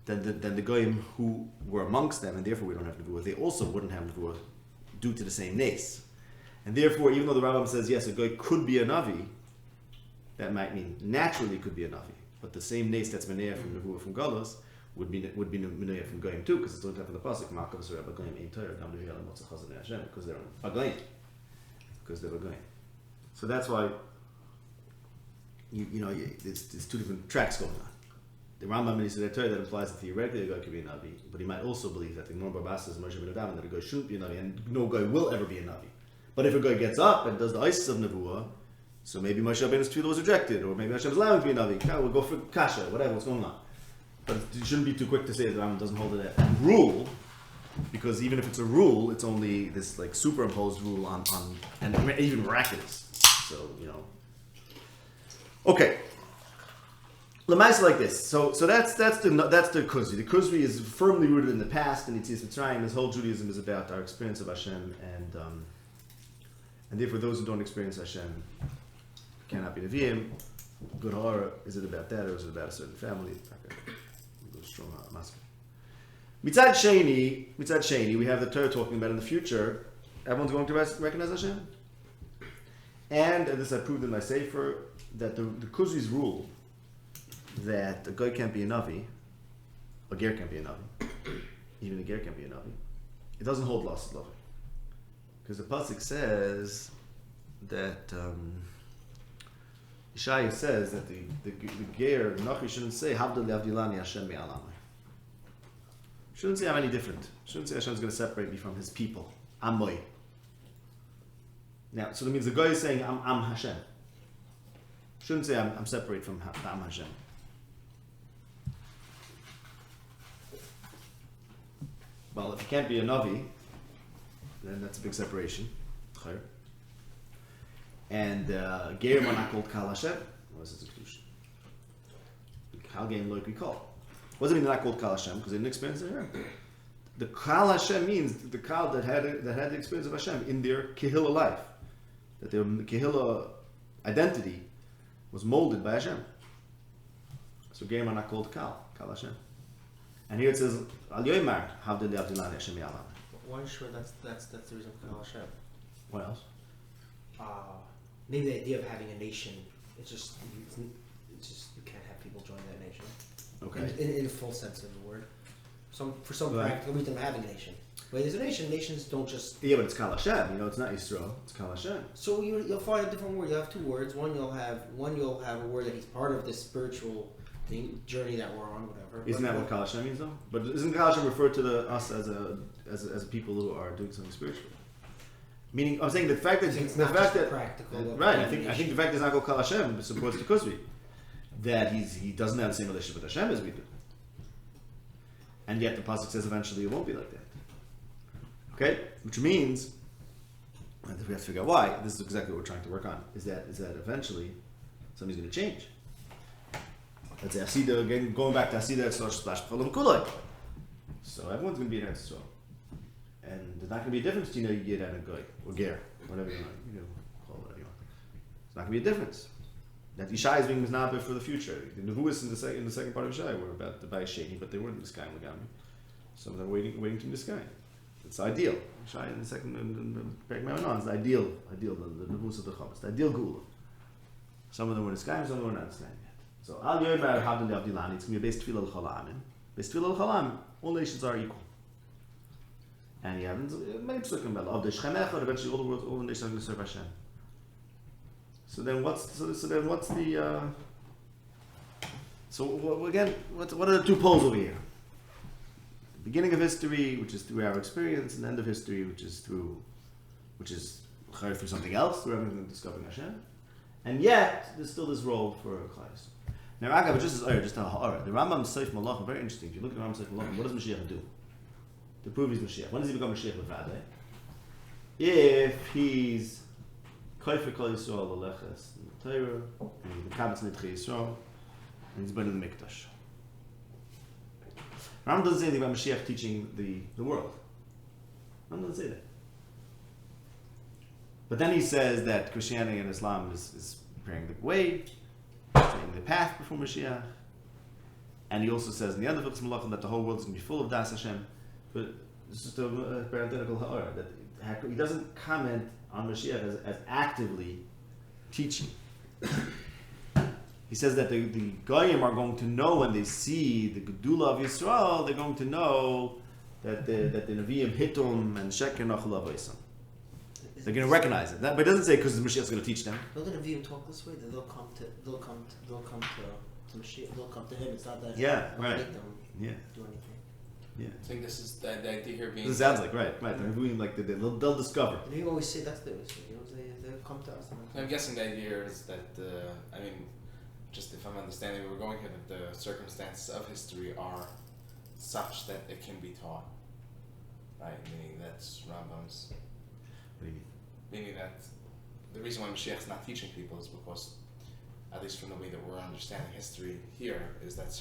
then the goyim who were amongst them, and therefore we don't have nevuah, they also wouldn't have nevuah due to the same nace. And therefore, even though the Rambam says yes, a goy could be a navi, that might mean naturally could be a navi. But the same nace that's meneah from nevuah from Galus would be menuya from goyim too, because it's the from the pasuk Malka v'sareh b'goyim ein Torah gam nevi'eh lo matzu chazar mi'Hashem, because they're goyim, because they're goyim. So that's why there's two different tracks going on. The Rambam in the Torah that implies that theoretically a guy could be a navi, but he might also believe that the Gemara Barbas is Moshe ben Adam, that a guy shouldn't be a navi, and no guy will ever be a navi. But if a guy gets up and does the isis of nevuah, so maybe Moshe Rabbeinu's tefillah was rejected, or maybe Hashem is allowing to be a navi. Okay, we'll go for kasha, whatever, what's going on. But you shouldn't be too quick to say that the Rambam doesn't hold it as a rule, because even if it's a rule, it's only this like superimposed rule on and even miraculous. So okay. Lamaisa like this. So that's the Kuzari. The Kuzari is firmly rooted in the past, and Yetzias Mitzrayim. His whole Judaism is about our experience of Hashem, and therefore those who don't experience Hashem cannot be Nevi'im. Good horror. Is it about that, or is it about a certain family? Go strong masker. Mitzad Sheni, we have the Torah talking about in the future. Everyone's going to recognize Hashem, and this I proved in my sefer that the Kuzri's rule that a guy can't be a navi, a ger can't be a navi, even a ger can't be a navi. It doesn't hold lost love, because the pasuk says that Yeshaya says that the ger nachi shouldn't say Havdil Avdilani Hashem me'alamai. Shouldn't say I'm any different. Shouldn't say Hashem's going to separate me from His people. Amoy. Now, so that means the guy is saying I'm Hashem. Shouldn't say I'm separate from I'm Hashem. Well, if you can't be a navi, then that's a big separation. And Gerim are not called Kal Hashem. What is its inclusion? Kal Gerim like we call. What does it mean they're not called Kal Hashem? Because they didn't experience it here. The Kal Hashem means the Kal that had the experience of Hashem in their Kehillah life. That their Kehillah identity was molded by Hashem. So Gerim are not called Kal Hashem. And here it says, Al Yoimar, Havdil Avdilani Hashem Yalam. Why are you sure that's the reason for Kal Hashem? What else? Maybe the idea of having a nation, it's just you can't have people join that nation. Okay. In the full sense of the word. For some practical reason of having a nation. But there's a nation, nations don't just... Yeah, but it's Kal Hashem, it's not Yisrael, it's Kal Hashem. So you'll find a different word. You'll have two words. One you'll have a word that he's part of this spiritual journey that we're on, whatever. Isn't that what Kal Hashem means though? But isn't Kal Hashem referred to us as a people who are doing something spiritual? Meaning, I'm saying the fact that practical. Right. I think the fact that it's not called Kal Hashem supports the Kuzari, that he doesn't have the same relationship with Hashem as we do, and yet the pasuk says eventually it won't be like that. Okay, which means, and we have to figure out why. This is exactly what we're trying to work on. Is that eventually something's going to change. Let's say Asida again, going back to Asida, splash kulai. So everyone's going to be in Eretz Yisrael. and there's not going to be a difference between a yid and a goy or ger, whatever you call it, whatever you want. There's not going to be a difference. That Ishai is being misnabeh for the future. The Nevuas in the second part of Ishai were about to buy sheni, but they weren't in the sky in Legami. Some of them were waiting to be the sky. It's ideal. Ishai in the second Perek Memanon is the ideal, the Nevuas of the Chum. It's the ideal Gula. Some of them were in the sky, and some of them were not in the sky yet. So Al Yomer Havdin Avdilani, it's going to be based Tefillah L'Chalamim. Based Tefillah L'Chalamim, all nations are equal. And you have many psukim about of the Shchemecha, eventually all the nations are going to serve Hashem. So then what's the again what are the two poles over here? The beginning of history, which is through our experience, and the end of history, which is through something else, through everything discovering Hashem. And yet there's still this role for Klais. Now Agav, just a ha'ara. The Rambam Seif Malachim, very interesting. If you look at the Rambam Seif Malachim, what does Mashiach do? To prove he's Mashiach. When does he become Mashiach Levadeh? If he's Kaifer Kol Yisrael Leleches in the Torah, and he's Mekabetz Nidchei Yisrael, and he's burning the Mikdash. Rambam doesn't say anything about Mashiach teaching the world. Rambam doesn't say that. But then he says that Christianity and Islam is preparing the way, setting the path before Mashiach. And he also says in the end of Hilchos Malachim that the whole world is going to be full of Das Hashem. But this is a parenthetical ha'ara, that he doesn't comment on Mashiach as actively teaching. He says that the Goyim are going to know when they see the Gedula of Yisrael, they're going to know that the Nevi'im Hitum and Sheker Nachal Avoisam. They're going to recognize it. But it doesn't say because the Mashiach is going to teach them. Don't the Nevi'im talk this way? That they'll come to Mashiach. They'll come to him. It's not that. Yeah, right. Make them Yeah. do anything. Yeah. I think this is the idea here being. This sounds like right. They're doing like they'll discover. And you always say that's the issue. They'll come to us. I'm guessing the idea is that just if I'm understanding where we're going here, that the circumstances of history are such that it can be taught. Right? Meaning that's Rambam's. What do you mean? Meaning that the reason why Mashiach is not teaching people is because, at least from the way that we're understanding history here, is that a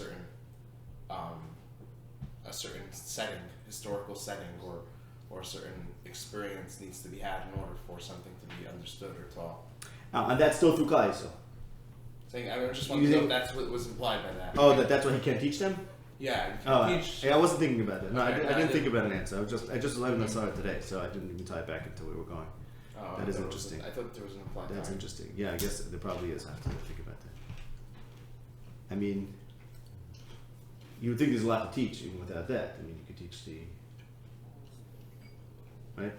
certain setting, historical setting, or a certain experience needs to be had in order for something to be understood or taught. And that's still through Klai, so. Saying, I just want to know if that's what was implied by that. Oh, that's why he can't teach them? Yeah, teach. I wasn't thinking about it. No, Okay, I didn't think about an answer. I just learned that sorry today, so I didn't even tie it back until we were going. Oh, That is interesting. I thought there was an implied. That's part. interesting. Yeah, I guess there probably is. I have to think about that. I mean, you would think there's a lot to teach even without that. I mean, you could teach right?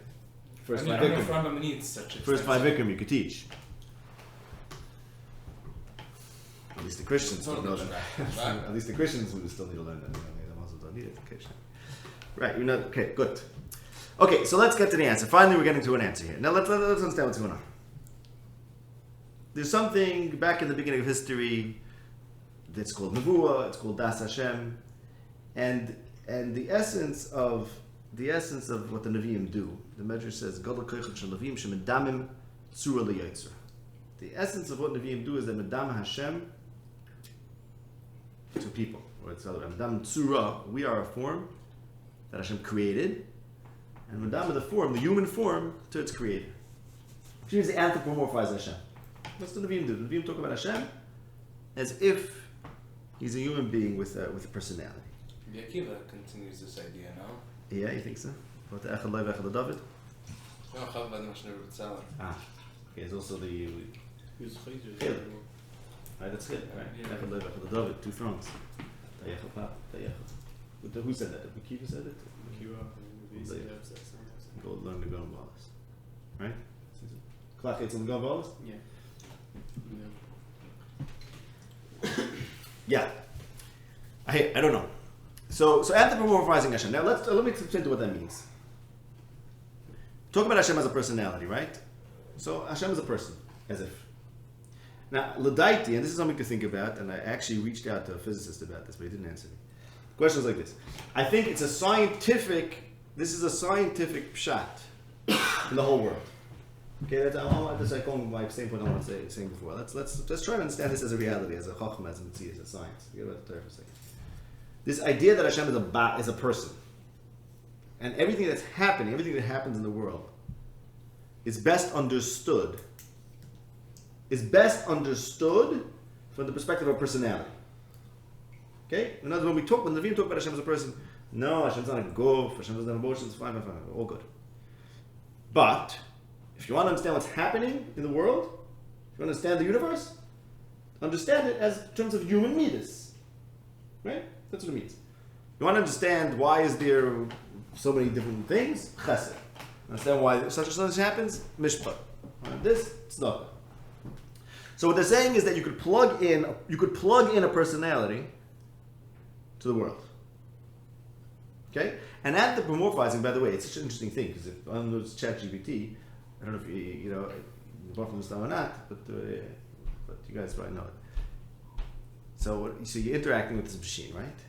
First I five don't know if Vikram. Rambam needs such. First five Vikram you could teach. At least the Christians don't know that. Right. At least the Christians would still need to learn that. The Muslims don't need it occasionally. Right, okay, good. Okay, so let's get to the answer. Finally, we're getting to an answer here. Now, let's understand what's going on. There's something back in the beginning of history that's called Nevuah, it's called Das Hashem, and the essence of what the Nevi'im do, the Medrash says, Gadol koichot shel Nevi'im shemedamim tzura liyotzer. The essence of what Nevi'im do is that medam Hashem to people, or it's other medam tzura. We are a form that Hashem created, and medam the form, the human form, to its creator. Which means they anthropomorphize Hashem. What's the Nevi'im do? The Nevi'im talk about Hashem as if he's a human being with a personality. Akiva continues this idea, no? Yeah, you think so? About the Echad Loi v'Echad David? No, Chav Adam Shneir B'Tzelem. Okay, it's also the Who's Chayzer? Chil. Right, that's it. Right. Yeah. Echad Loi v'Echad David, two fronts. Tayechad Pap, Tayechad. Who said that? Akiva said it? Kira. Go learn the Gon Balas. Right? Klach it's on the Gon Balas? Yeah. Yeah. I don't know. So anthropomorphizing Hashem. Now let me explain to what that means. Talk about Hashem as a personality, right? So Hashem is a person, as if. Now, Ladaiti, and this is something to think about, and I actually reached out to a physicist about this, but he didn't answer me. The question is like this. I think this is a scientific pshat in the whole world. Okay, that's like on my same point I want to say before. Let's try to understand this as a reality, as a chachma, as a mitzvah, as a science. Forget about the Torah for a second. This idea that Hashem is a person. and everything that's happening, everything that happens in the world, is best understood from the perspective of personality. Okay? In other words, when the Nevi'im talk about Hashem as a person, no, Hashem's not a guf, Hashem doesn't have emotions, fine, all good. But, if you want to understand what's happening in the world, if you want to understand the universe, understand it as in terms of human midas. Right? That's what it means. You want to understand why is there so many different things? Chesed. Understand why such and such happens? Mishpat. This, tzedakah. So what they're saying is that you could plug in a personality to the world. Okay? And anthropomorphizing, by the way, it's such an interesting thing, because if on those ChatGPT, I don't know if you bought from this time or not, but you guys probably know it. So you're interacting with this machine, right?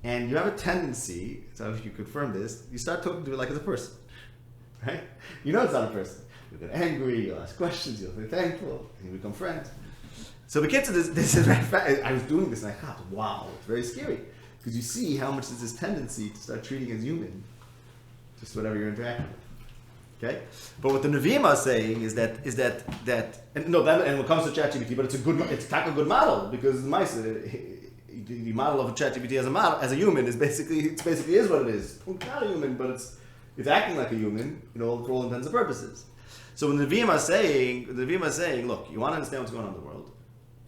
And you have a tendency, so if you confirm this, you start talking to it like it's a person. Right? You know it's not a person. You'll get angry, you'll ask questions, you'll be thankful, and you become friends. So the kids, this is I was doing this and I thought, wow, it's very scary. Because you see how much there's this tendency to start treating as human, just whatever you're interacting with. Okay? But what the Nevi'im are saying is that and when it comes to ChatGPT, but it's a good model, because the model of a ChatGPT as a human is basically is what it is. It's not a human, but it's acting like a human, for all intents and purposes. So when the Nevi'im are saying, look, you want to understand what's going on in the world,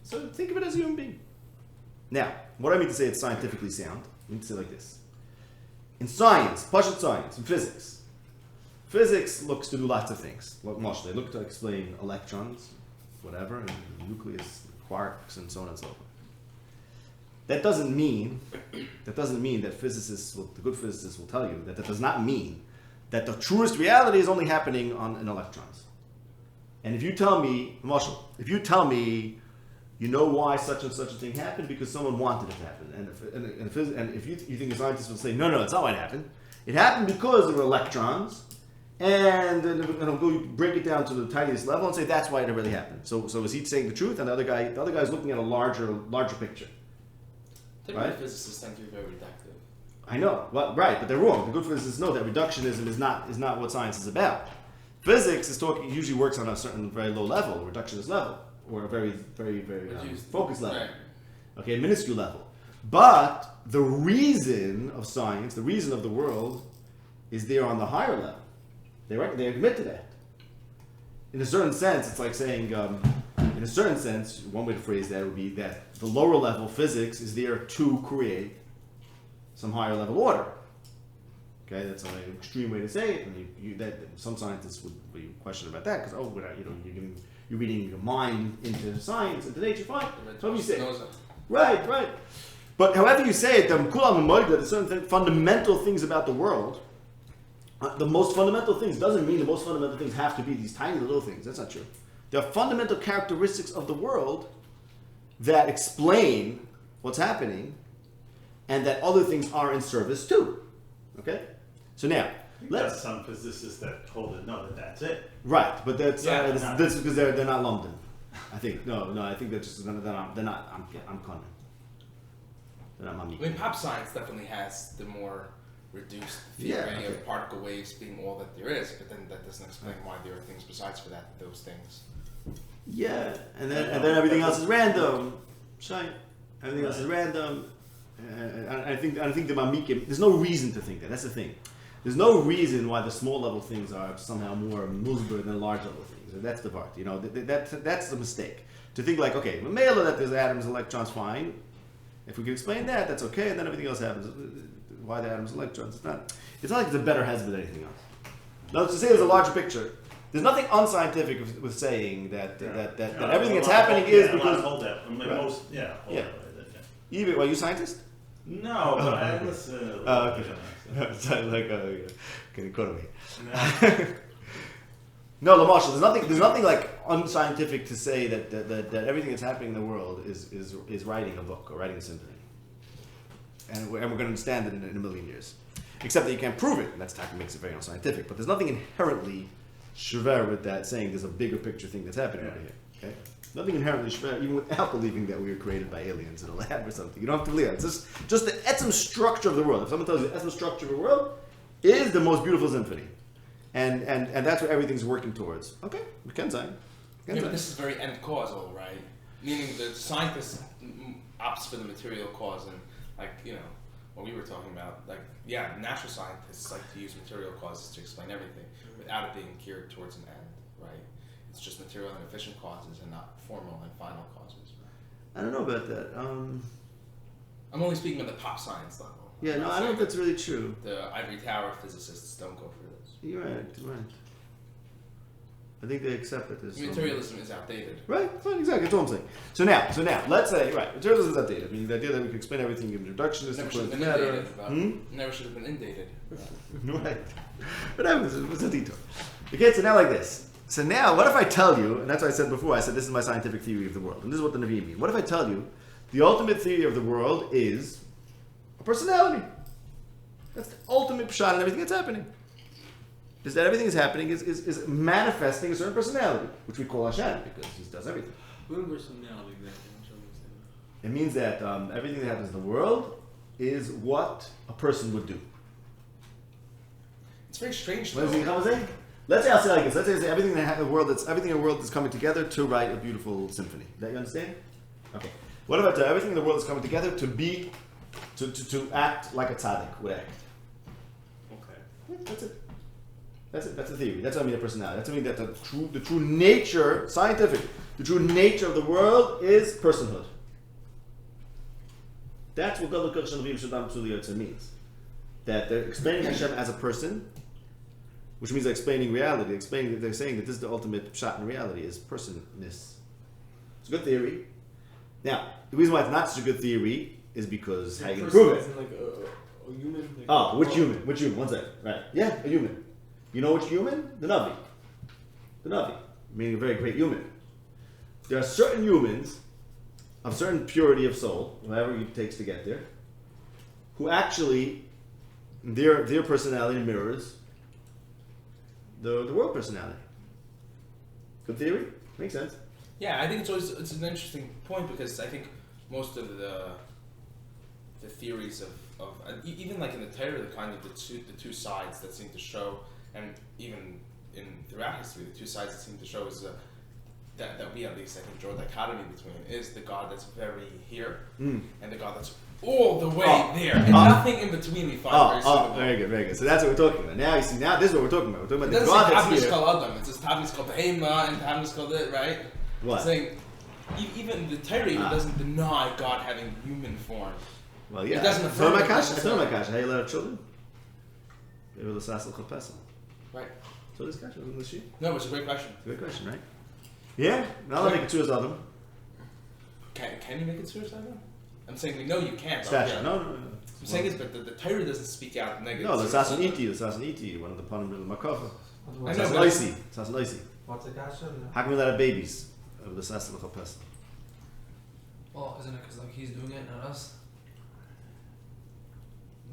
so think of it as a human being. Now, what I mean to say it's scientifically sound, I mean to say like this. In science, Pashut science, in physics looks to do lots of things. They look to explain electrons, whatever, and nucleus, quarks, and so on and so forth. That doesn't mean that the good physicists will tell you that does not mean that the truest reality is only happening in electrons. And if you tell me, you know why such and such a thing happened? Because someone wanted it to happen. And if you think a scientist will say, no, it's not why it happened. It happened because there were electrons, and it'll go break it down to the tiniest level and say that's why it really happened. So is he saying the truth? And the other guy is looking at a larger picture. Typically, physicists tend to be very reductive. I know, right, but they're wrong. The good physicists know that reductionism is not what science is about. Physics usually works on a certain very low level, reductionist level, or a very, very, very focused level. Right. Okay, a minuscule level. But the reason of science, the reason of the world, is there on the higher level. They admit to that. In a certain sense, it's like saying, one way to phrase that would be that the lower level physics is there to create some higher level order. Okay, that's an extreme way to say it, and some scientists would be questioned about that because you're reading your mind into science, into nature, fine. However you say it. Right. But however you say it, there's certain fundamental things about the world. The most fundamental things doesn't mean the most fundamental things have to be these tiny little things. That's not true. There are fundamental characteristics of the world that explain what's happening, and that other things are in service too. Okay? So now, there's some physicists that hold it, no, that's it. Right, but that's because they're not London. I think I think they're just they're not. I'm Conan. They're not Mami. I mean, pop science definitely has the more reduced theory of particle waves being all that there is, but then that doesn't explain why there are things besides for those things. Yeah, and then everything else is random. Shine. Everything else is random. I think the Mamikim. There's no reason to think that. That's the thing. There's no reason why the small level things are somehow more musber than large level things. And that's the part. That's the mistake. To think like, okay, Mamela that there's atoms, electrons, fine. If we can explain that, that's okay, and then everything else happens. Why the atoms, electrons? It's not like it's a better husband than anything else. Now, to say there's a larger picture. There's nothing unscientific with saying that everything that's happening is because. Hold that. Even are you a scientist? No, but I listen. Oh, okay. Sounds like can you quote me? No, Lamarsh, there's nothing like unscientific to say that everything that's happening in the world is writing a book or writing a symphony, and we're going to understand it in a million years. Except that you can't prove it, and that's what makes it very unscientific. But there's nothing inherently shver with that saying there's a bigger picture thing that's happening over here. Okay, nothing inherently shver, even without believing that we were created by aliens in a lab or something. You don't have to believe it. It's just the etzem structure of the world. If someone tells you the etzem structure of the world is the most beautiful symphony. And that's what everything's working towards. Okay, we can say. Yeah, but this is very end causal, right? Meaning the scientist opts for the material cause, and like, you know, what we were talking about, like, yeah, natural scientists like to use material causes to explain everything without it being geared towards an end, right? It's just material and efficient causes and not formal and final causes. I don't know about that. I'm only speaking at the pop science level. Yeah, I'm no, not I don't saying think that's really true. the ivory tower physicists don't go for this. You're right. I think they accept that there's Materialism is outdated. Right, fine, exactly, that's what I'm saying. So now, let's say, right, materialism is outdated. I mean, the idea that we can explain everything in reductionist Never should have equals been matter. inundated about Never should have been inundated. Right. Whatever, it's a detour. Okay, so now like this. So now, what if I tell you, and that's what I said before, I said this is my scientific theory of the world, and this is what the Nevi'im mean. What if I tell you the ultimate theory of the world is a personality? That's the ultimate pshat in everything that's happening. Is that everything is happening is manifesting a certain personality, which we call Hashem, because he does everything. What personality exactly? I'm trying to understand. It means that everything that happens in the world is what a person would do. It's very strange What is though. it how is it? Let's say I'll say like this. Let's say everything in the world is coming together to write a beautiful symphony. That you understand? Okay. What about everything in the world is coming together to act like a tzaddik would act? Okay. That's it. That's the theory. That's what I mean a personality. That's what I mean that the true nature, scientific, the true nature of the world is personhood. That's what Gadol Kodesh Levim Shadam Tzuli Yotzer means. That they're explaining Hashem as a person, which means they're explaining reality. They're saying that this is the ultimate pshat in reality is personness. It's a good theory. Now, the reason why it's not such a good theory is because how you can prove it. Like a human. Like Oh, which human? Which human? One second. Right. Yeah, a human. You know which human? The Navi. The Navi, meaning a very great human. There are certain humans of certain purity of soul, whatever it takes to get there, who actually their personality mirrors the world personality. Good theory? Makes sense. Yeah, I think it's an interesting point because I think most of the theories of even like in the Torah, the kind of the two sides that seem to show, and even throughout history, the two sides that seem to show is that we at least I think draw a dichotomy between is the God that's very here and the God that's all the way there, and nothing in between we find very suitable. Very good, very good. So that's what we're talking about. Now you see, now this is what we're talking about. We're talking It about the doesn't God say that's Tabnis here. called Adam. It says Tabnis called Behema and Tabnis called it, right? What? It's saying even the Torah doesn't deny God having human form. Well, yeah. It doesn't I affirm told it my necessarily. kasha. How you let have children? They were the sassel chapesel. Right. So this kasha wasn't the sheep. No, it's a great question. It's a good question, right? Yeah. Now I'll make it to his Adam. Can you make it suicidal? I'm saying we know you can't. Stasha. Yeah. No. I'm saying is, but the Torah doesn't speak out negative. No, the suicide. Sasan Iti, one of the Panim of the Makova. I know, Sasan but- Oisi. Sasan Oisi. What's the kasha? How can we let have babies of the sassel chapesel? Well, isn't it because like he's doing it, not us?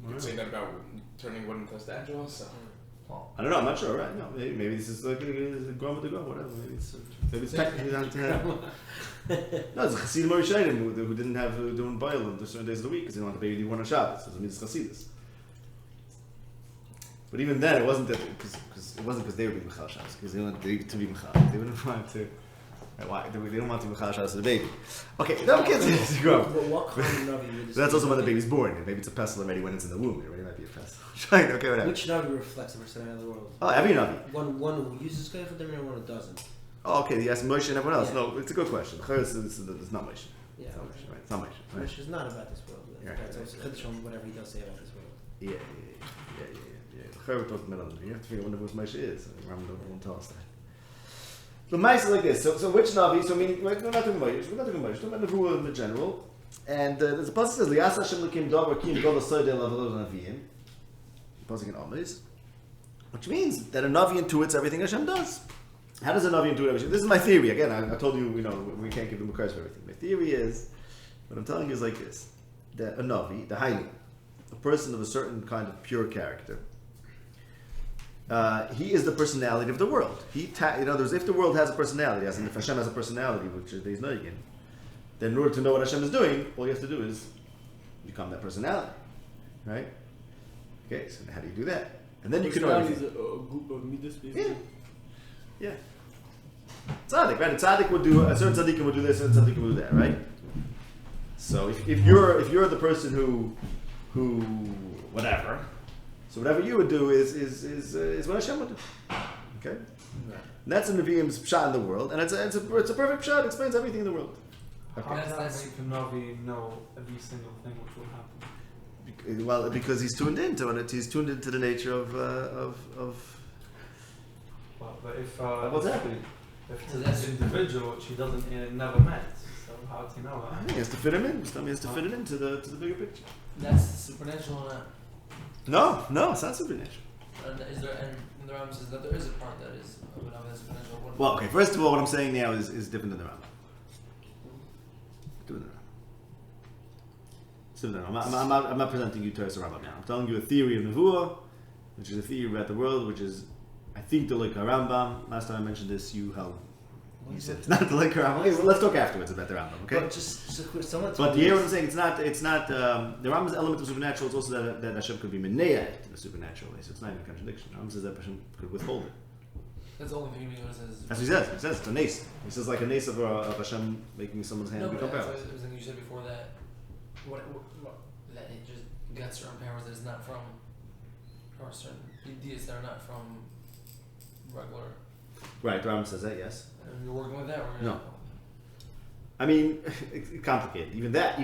You could say that about turning wood into a statue also. Well, I don't know. I'm not sure. Right? No. Maybe this is like grown with the grow. Whatever. Maybe it's technically not. No, it's a Chassidim Morishayim who didn't have doing Baal on certain days of the week because they didn't want the baby to be born on Shabbos. So it means it's Chassidus. But even then, it wasn't that because it wasn't because they were being Mechal Shabbos because they wanted the baby to be Mechal. They wouldn't want to. Why? They don't want to be Mechal Shabbos to the baby. Okay, no kids grow up. But what kind of Navi would So that's also when the baby's born. Maybe it's a pestle already when it's in the womb. It already might be a pestle. Right, okay, whatever. Which Navi reflects the personality of the world? Oh, every Navi. One who uses Kayach and one who doesn't. Oh, okay, you asked Moshe and everyone else. Yeah. No, it's a good question. It's not Moshe. Yeah. It's not Moshe, right? It's not Moshe. Right? Which is not about this world. Yeah, That's right, also right. Chiddush on whatever he does say about this world. Yeah. We're talking about it. You have to figure out who Moshe is. Rambam won't tell us that. But Moshe is like this. So which Navi? So I mean, we're not talking about Moshe. We're talking about Nevuah in general. And there's a passage that says, "Li'as Hashem l'kim davar kim gol ha'soidei l'avadot naviyim." Passage in Amos, which means that a Navi intuits everything Hashem does. How does a Navi intuit everything? This is my theory. Again, I told you, we can't give them a curse for everything. My theory is, what I'm telling you is like this: that a Navi, the Hainu, a person of a certain kind of pure character, he is the personality of the world. In other words, if the world has a personality, as in if Hashem has a personality, which there's no again, then in order to know what Hashem is doing, all you have to do is become that personality, right? Okay, so how do you do that? And then you can know Personality everything. is a group of midas, basically. Yeah. Tzaddik, right? A tzaddik would do, a certain tzaddik would do this, a certain tzaddik would do that, right? So if you're the person who whatever, so whatever you would do is what Hashem would do. Okay? And that's the Nevi'im's pshat in the world, and it's a perfect pshat, it explains everything in the world. How Okay. does that make the Navi know every single thing which will happen? Well, because he's tuned into it, he's tuned into the nature of Well, but if what's happening. if it's this individual which he doesn't never met, so how does he know that? He has to fit him in. He has to fit it into the bigger picture. That's supernatural or not? No, it's not supernatural. And is there, and the Rambam says that there is a part that is supernatural. What- Well, okay. First of all, what I'm saying now is different than the Rambam. Different than the Rambam. It's different than the Rambam. I'm not presenting you Teres Rambam now. I'm telling you a theory of Nevuah, which is a theory about the world, which is, I think, the like Rambam. Last time I mentioned this, you held. You said it's not the like Rambam. Okay, well, let's talk afterwards about the Rambam. Okay. But just a quick, someone But told you me hear what this. I'm saying? It's not the Rambam's element of supernatural. It's also that Hashem could be meneah in a supernatural way. So it's not even a contradiction. The Rambam says that Hashem could withhold it. That's the only thing he means when it says. That's what he says. He says it's a nace. He says like a nace of Hashem making someone's hand No, but become that's powerless. what it was like you said before that. What that it just got certain powers that is not from, or certain ideas that are not from regular. Right. The Rambam says that. Yes. And you're working with that, or No. I mean, it's complicated. Even that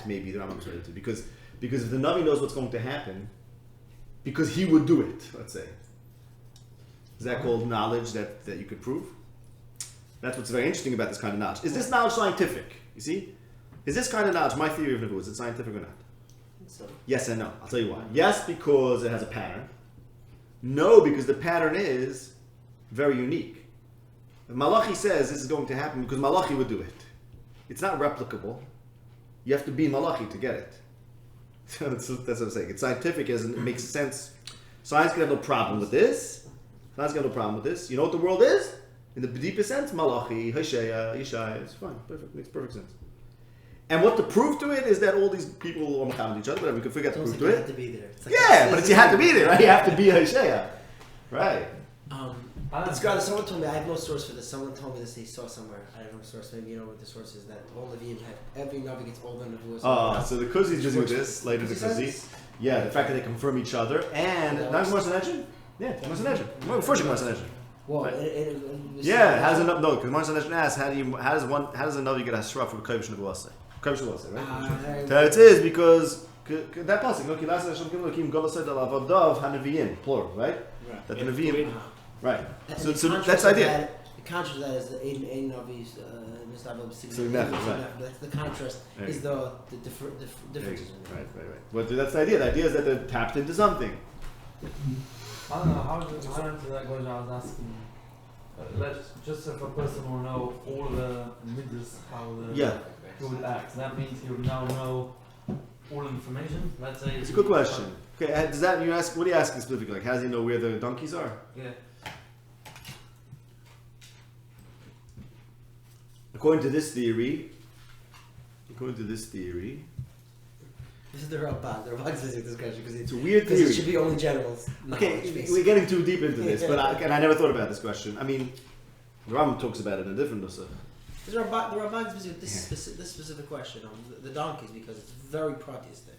maybe the Rambam is related to because if the Navi knows what's going to happen, because he would do it. Let's say. Is that called knowledge that you could prove? That's what's very interesting about this kind of knowledge. Is this knowledge scientific? You see? Is this kind of knowledge, my theory of Nebuah, is it scientific or not? So, Yes and no. I'll tell you why. Yes, because it has a pattern. No, because the pattern is very unique. If Malachi says this is going to happen because Malachi would do it. It's not replicable. You have to be Malachi to get it. So that's what I'm saying. It's scientific as in it makes sense. Science can have no problem with this. Science got no problem with this. You know what the world is? In the deepest sense, Malachi, Hosea, Yeshaya. It's fine. Perfect. Makes perfect sense. And what the proof to it is that all these people are with each other, whatever, we can figure out the it's proof almost to like you it. have to be there. It's like Yeah, but it's, you have to be there, right? You have to be Hosea. Right. It's got. Someone told me, I have no source for this. Someone told me this they saw somewhere. I have no source. Maybe you know what the source is. That all Nevi'im have every Navi gets older than the voice. Oh, so the Kuzi's busy with this, later the Kuzi. Yeah, the fact that they confirm each other. And, not Gemara Sanhedrin? Yeah, Gemara Sanhedrin. Well, first Gemara Sanhedrin. Well, Right. Yeah, how does no? Because Gemara Sanhedrin asks, how does a Navi get a Hasra from Kodesh Nebuase? Kodesh Nebuase, right? That is because that passage, no, Kilas Hashem Kim Golased Alavadav Hanaviim, plural, right? That the Nevi'im, right? So that's the idea. The contrast of that is the Ein Navi's Significant, right. That's the contrast. There Is you the differences. Right. But that's the idea. The idea is that they're tapped into something. I don't know, how into that goes, I was asking, just if a person will know all the midas, how he would act, that means he would now know all information, let's say... It's a good question. Okay, does that, you ask, what are you asking specifically? Like, how does he know where the donkeys are? Yeah. According to this theory, This is the Ramban. The Ramban says this question because it's a weird it theory. should be only generals. Okay, we're getting too deep into this, but I never thought about this question. I mean, the Rambam talks about it in a different nusach. The Ramban is busy with this specific question on the donkeys because it's very protestant.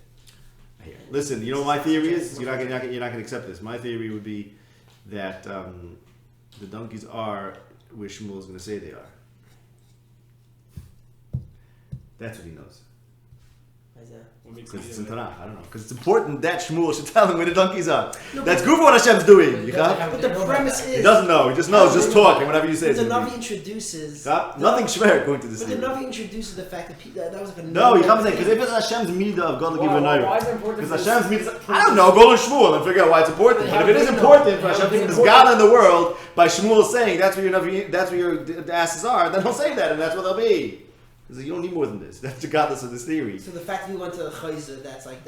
Listen, you know what my theory is? You're not gonna accept this. My theory would be that the donkeys are where Shmuel is going to say they are. That's what he knows. Why is that? Because it's in Tanakh. I don't know. Because it's important that Shmuel should tell him where the donkeys are. That's good for what Hashem's doing. You got? But the premise is He doesn't know. He just knows. Just talking. Whatever you say. But the is gonna Navi be. introduces. Nothing shver according to this. But the theory. Navi introduces the fact that was like a No, he comes in because if it's Hashem's midah of God to give a Why naira. is it important? Because Hashem's midah. I don't know. Go to Shmuel and figure out why it's important. But if it is How important for big Hashem to no? give this God in the world by Shmuel saying that's where your asses are, then he'll say that and that's what they'll be. Because you don't need more than this. That's the godless of this theory. So the fact that he went to Chayza, that's what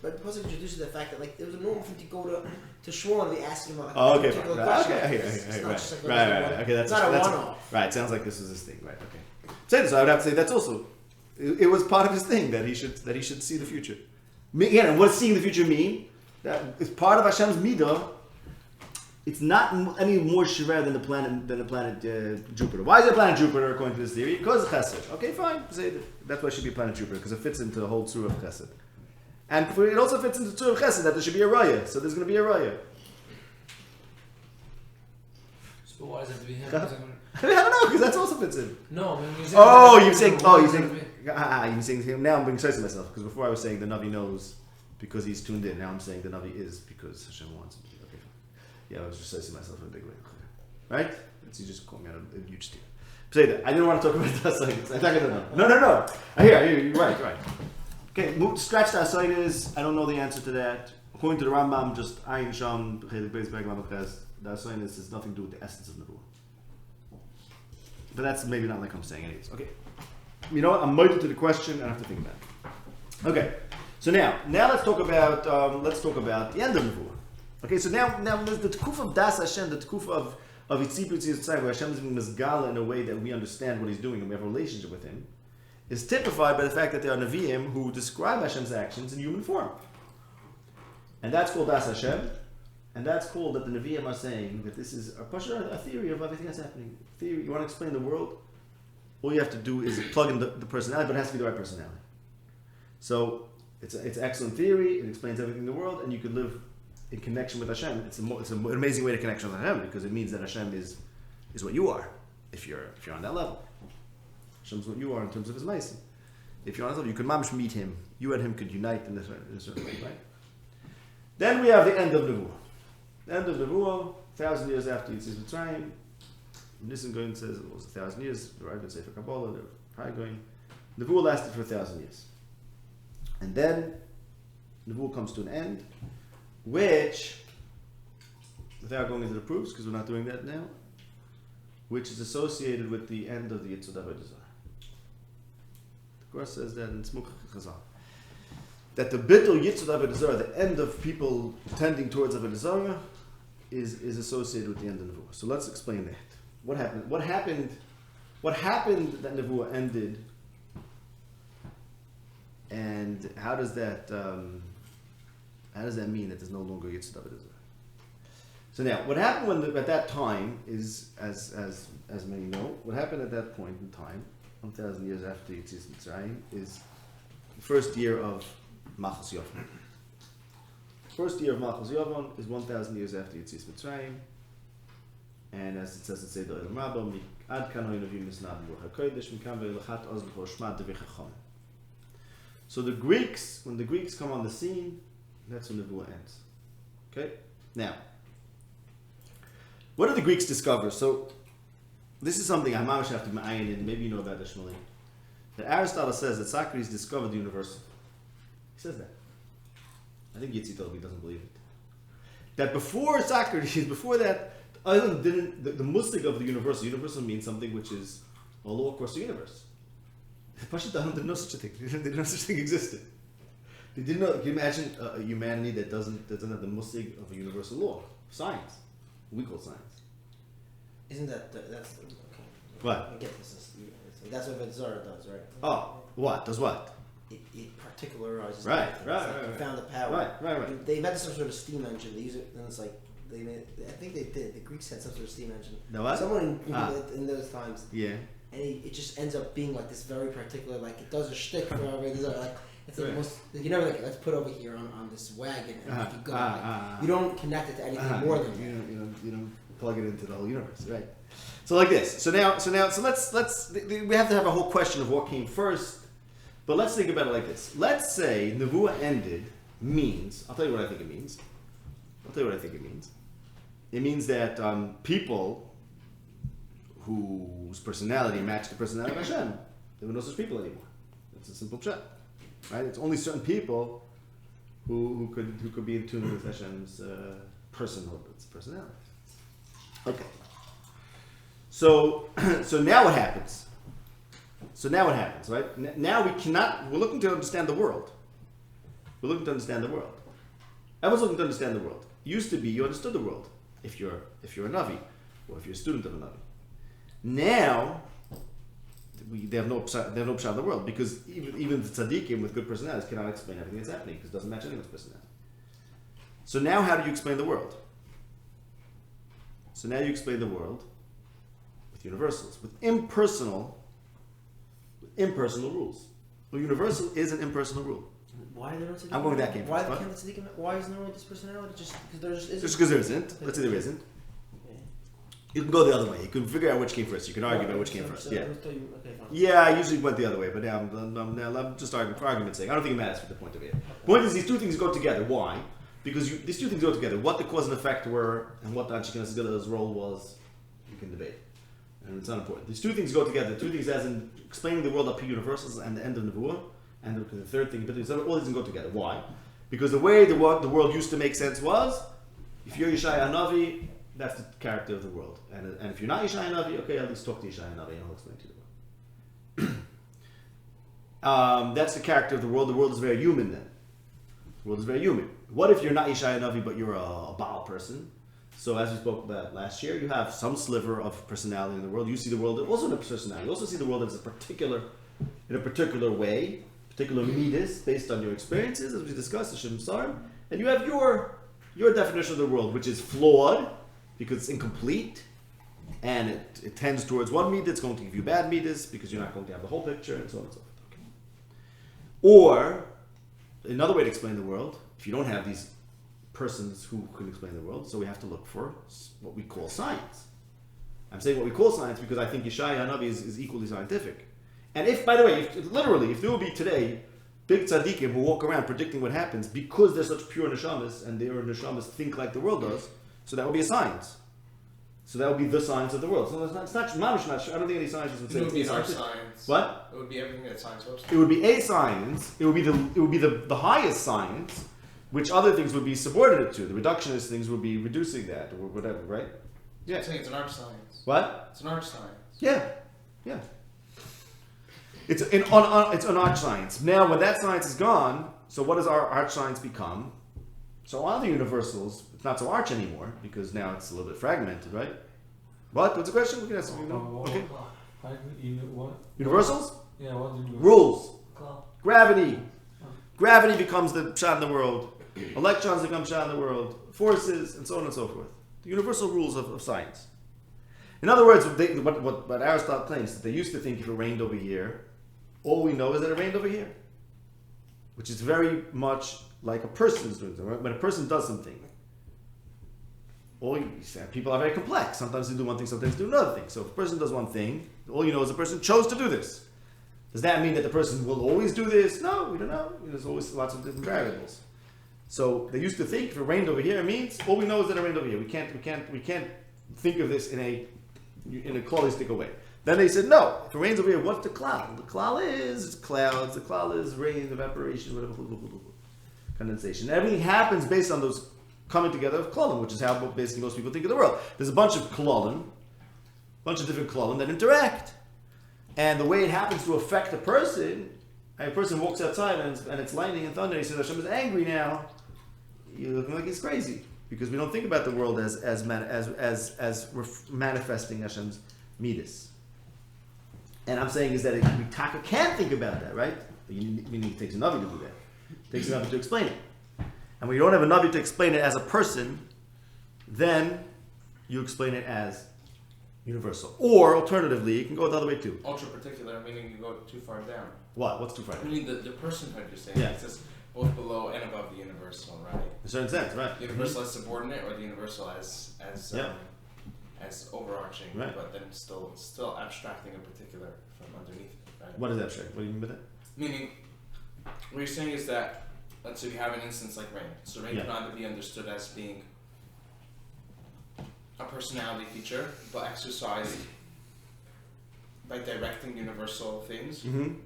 but the person introduces the fact that like there was a normal thing to go to Shmuel and be asking him like Oh, okay, particular right, question. okay, It's not just like right. Okay, it's not a one-off. Right. Sounds like this was his thing. Right. Okay. Say this. I would have to say that's also. It was part of his thing that he should see the future. Again, and what does seeing the future mean? That it's part of Hashem's midah it's not any more shiver than the planet Jupiter. Why is it planet Jupiter according to this theory? Because of Chesed. Okay, fine. Say that's why it should be planet Jupiter because it fits into the whole tzur of Chesed, and it also fits into the tzur of Chesed that there should be a raya. So there's going to be a raya. So why does it have to be him? I don't know because that also fits in. No, I mean, you're you're saying now I'm being serious to myself because before I was saying the Navi knows because he's tuned in. Now I'm saying the Navi is because Hashem wants him to be. Okay, fine. Yeah, I was just saying myself in a big way. Right? You just called me out a huge steer. Say that. I didn't want to talk about the Asaitis. I thought I don't know. No. I hear you. You're right. Okay, scratch the Asaitis. I don't know the answer to that. According to the Rambam, just Ayin Sham, Chelik Beis Beg Lamachaz, the Asaitis has nothing to do with the essence of Nebuah. But that's maybe not like I'm saying anyways. Okay. You know what? I'm motivated to the question and I have to think about it. Okay. So now let's talk about the end of Nebuah. Okay, so now the Tkuf of Das Hashem, the Tkuf of Yitzibut Yitzai, where Hashem is being Mizgala in a way that we understand what He's doing and we have a relationship with Him, is typified by the fact that there are Nevi'im who describe Hashem's actions in human form. And that's called Das Hashem, and that's called that the Nevi'im are saying that this is a theory of everything that's happening. Theory. You want to explain the world? All you have to do is plug in the personality, but it has to be the right personality. So it's an excellent theory. It explains everything in the world, and you could live in connection with Hashem. It's an amazing way to connection with Hashem because it means that Hashem is what you are. If you're on that level, Hashem's what you are in terms of His ma'asim. If you're on that level, you could mamish meet Him. You and Him could unite in a certain way, right? Then we have the end of Nebuah. The end of Nebuah, 1,000 years after Yetzias Mitzrayim. Nissan says it was 1,000 years. The Rav Sefer Kabbalah, the Pai going. Nebuah lasted for 1,000 years, and then Nebuah comes to an end, which, without going into the proofs, because we're not doing that now, which is associated with the end of the Yitzhak Avodah Zarah. The Gemara says that in Tzmuk Chazal, that the Bittul Yitzhak Avodah Zarah, the end of people tending towards Avodah Zarah, is associated with the end of Nebuah. So let's explain that. What happened? What happened that Nebuah ended, and how does that mean that there's no longer Yitzhak Avodah Zarah? So now, what happened at that time is, as many know, what happened at that point in time, 1,000 years after Yetzias Mitzrayim, is the first year of Malchus Yavon. First year of Malchus Yavon is 1,000 years after Yetzias Mitzrayim, and as it says in Seder Elam Rabbah, Ad kan hoy nevi misnad ruach hakodesh mikam ve'ilchat oz l'choshmat devichachom. So when the Greeks come on the scene, that's when the Nebuah ends. Okay? Now, what do the Greeks discover? So, this is something I might have to ma'ayin in, maybe you know about this, Shmuley. That Aristotle says that Socrates discovered the universal. He says that. I think Yitzi told me he doesn't believe it. That before Socrates, before that, the mustic of the universal means something which is a law across the universe. The Pashut didn't know such a thing. They didn't know such a thing existed. They didn't know. Can you imagine a humanity that doesn't have the mustig of a universal law? Science. We call science. Isn't that's okay? What? I get this. That's what Zara does, right? Oh, what? Does what? It particularizes. Right. Found the power. Right. They invented some sort of steam engine. They use it, and it's like I think they did. The Greeks had some sort of steam engine. No what? Someone in those times. Yeah. And it just ends up being like this very particular, like it does a shtick for like it's like most, you know, like let's put over here on this wagon and make it go. You don't connect it to anything more than you don't plug it into the whole universe, right? So like this. So let's we have to have a whole question of what came first, but let's think about it like this. Let's say Nebuah ended means. I'll tell you what I think it means. It means that people whose personality matched the personality of Hashem, there were no such people anymore. It's a simple chat, right? It's only certain people who could be in tune with Hashem's personhood, its personality. Okay. So now what happens? Right? Now we're looking to understand the world. Everyone's looking to understand the world. Used to be you understood the world if you're a Navi or if you're a student of a Navi. Now they have no pshat in the world because even the tzaddikim with good personalities cannot explain everything that's happening because it doesn't match anyone's personality. So now how do you explain the world? So now you explain the world with universals, with impersonal rules. Well, universal is an impersonal rule. Why there not I'm going that game Why first, can't the tzaddikim? Why isn't there only this personality? Just because there just isn't. Just because there isn't. Okay. Let's say there isn't. Okay. You can go the other way. You can figure out which came first. You can argue about which came first. Yeah. Okay, fine. Yeah, I usually went the other way, but now I'm just arguing for argument's sake. I don't think it matters for the point of view. The point is these two things go together. Why? Because these two things go together. What the cause and effect were and what the Ashkenaz's role was, you can debate. And it's not important. These two things go together. Two things as in explaining the world up to universals and the end of Nevuah. And the third thing, but all these go together. Why? Because the way the world used to make sense was, if you're Yeshaya Hanavi, that's the character of the world. And if you're not Yeshaya Hanavi, okay, at least talk to Yeshaya Hanavi and I'll explain to you the world. That's the character of the world. The world is very human then. The world is very human. What if you're not Yeshaya Hanavi, but you're a Baal person? So as we spoke about last year, you have some sliver of personality in the world. You see the world also in a personality. You also see the world as in a particular way, particular midas based on your experiences, as we discussed, the Shem Sarim, and you have your definition of the world, which is flawed because it's incomplete, and it tends towards one midah. It's going to give you bad midas because you're not going to have the whole picture, and so on and so forth. Okay. Or another way to explain the world, if you don't have these persons who can explain the world, so we have to look for what we call science. I'm saying what we call science because I think Yeshaya Hanavi is equally scientific. And if, by the way, if there will be today big tzaddikim who walk around predicting what happens because they're such pure neshamas and their neshamas think like the world does, so that would be a science. So that would be the science of the world. So it's not mamish. I don't think any scientists would say it would be it's our science. science. What? It would be everything that science hopes. It would be a science. It would be the highest science, which other things would be subordinate to. The reductionist things would be reducing that or whatever, right? Yeah. I'm saying it's an art science. What? It's an art science. Yeah. Yeah. It's an art science. Now, when that science is gone, so what does our art science become? So all the universals, it's not so arch anymore because now it's a little bit fragmented, right? What? What's the question? We can ask you know. Okay. What? Universals? Yeah, what do you Rules. Cool. Gravity. Gravity becomes the shot in the world. Electrons become shot in the world. Forces, and so on and so forth. The universal rules of science. In other words, what Aristotle claims, that they used to think if it rained over here, all we know is that it rained over here. Which is very much like a person's doing something. When a person does something, people are very complex. Sometimes they do one thing, sometimes they do another thing. So if a person does one thing, all you know is the person chose to do this. Does that mean that the person will always do this? No, we don't know. There's always lots of different variables. So they used to think if it rained over here, it means all we know is that it rained over here. We can't think of this in a cloistic way. Then they said, no, if it rains over here, what's the cloud? The cloud is clouds, the cloud is rain, evaporation, whatever, condensation. Everything happens based on those coming together of klolim, which is how basically most people think of the world. There's a bunch of klolim, different klolim that interact. And the way it happens to affect a person walks outside and it's lightning and thunder, he says, Hashem is angry now. You're looking like he's crazy. Because we don't think about the world as manifesting Hashem's midas. And I'm saying is that we can't think about that, right? Meaning it takes a Navi to do that. It takes a Navi to explain it. And when you don't have a Navi to explain it as a person, then you explain it as universal. Or alternatively, you can go the other way too. Ultra particular, meaning you go too far down. What? What's too far down? Meaning the personhood you're saying. Yeah. It's just both below and above the universal, right? In a certain sense, right? The universal as subordinate or the universal as overarching, right. But then still abstracting a particular from underneath it, right? What is abstract? What do you mean by that? Meaning, what you're saying is that, let's say you have an instance like rain. So rain can either be understood as being a personality feature, but exercised by directing universal things. Mm-hmm.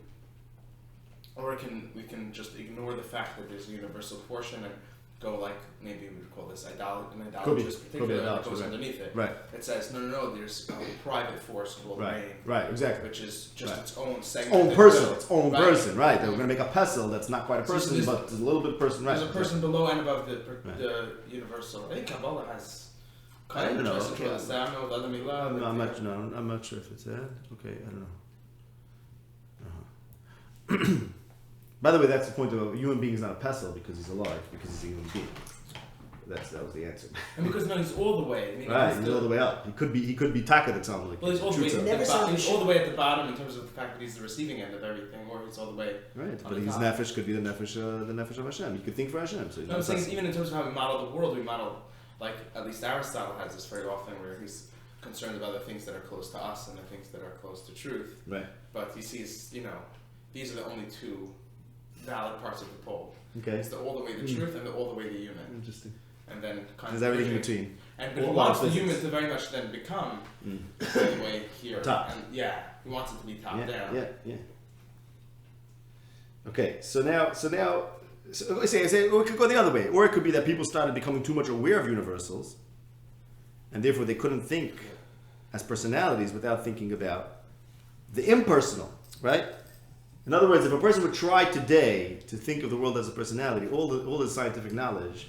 Or we can just ignore the fact that there's a universal portion and go like, maybe we would call this an idolatrous particular that goes underneath it. Right. It says, no, there's a private force called rain. Right, exactly. Which is just its own segment. Its own person, right. They were going to make a pestle that's not quite a person, but there's a little bit of person, right. There's a person below and above the universal. I think Kabbalah has kind of interesting cases. I don't know if other milah. I'm not sure if it's that. Okay, I don't know. By the way, that's the point of a human being is not a pestle because he's alive, because he's a human being. that was the answer. And because no, he's all the way. I mean, Right, he's all the way up. He could be taka, that sounds like. Well, he's all the way. Truth Never said He's all the way at the bottom in terms of the fact that he's the receiving end of everything, or he's all the way. Right, on but the his top. nefesh could be the nefesh of Hashem. He could think for Hashem. So No, I'm saying is even in terms of how we model the world, we model, like, at least Aristotle has this very often, where he's concerned about the things that are close to us and the things that are close to truth. Right. But he sees, these are the only two valid parts of the pole. Okay. It's the all the way the truth and the all the way the human. Interesting. And then kind There's of everything in bridging. between. And but All he wants the physics. human to very much then become all the way here. Top. And yeah, he wants it to be top down. Yeah. Okay, so now, say, or it could go the other way, or it could be that people started becoming too much aware of universals, and therefore they couldn't think as personalities without thinking about the impersonal, right? In other words, if a person would try today to think of the world as a personality, all the scientific knowledge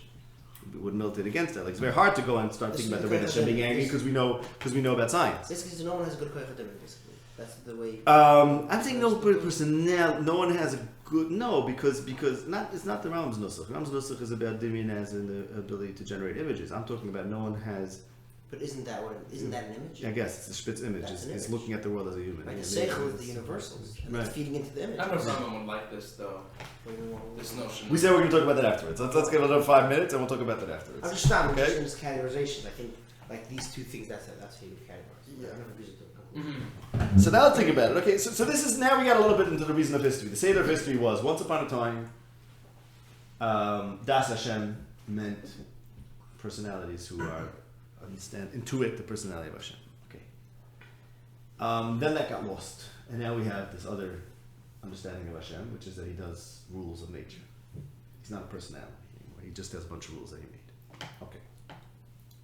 would militate against that. Like, it's very hard to go and start thinking about the way that Hashem being angry because we know about science. Basically, no one has a good koyach basically. That's the way. I'm saying no personnel. No one has a good because it's not the Rambam's nusach. Rambam's nusach is about Dimin as an ability to generate images. I'm talking about no one has. But isn't that an image? I guess it's the Spitz image. That's an It's image. looking at the world as a human. Right, the Yeah, seichel is the universals, and Right. it's feeding into the image. I don't know if Rambam would like this though. This notion. We said we're going to talk about that afterwards. Let's give it another 5 minutes and we'll talk about that afterwards. I'm just not Okay. in this categorizations. I think like these two things. That's how you categorize. Yeah. I never use it. Mm-hmm. So now let's think about it. Okay, so this is now we got a little bit into the reason of history. The Seder of history was once upon a time, Das Hashem meant personalities who are intuit the personality of Hashem. Okay. Then that got lost, and now we have this other understanding of Hashem, which is that He does rules of nature. He's not a personality anymore. He just has a bunch of rules that He made. Okay.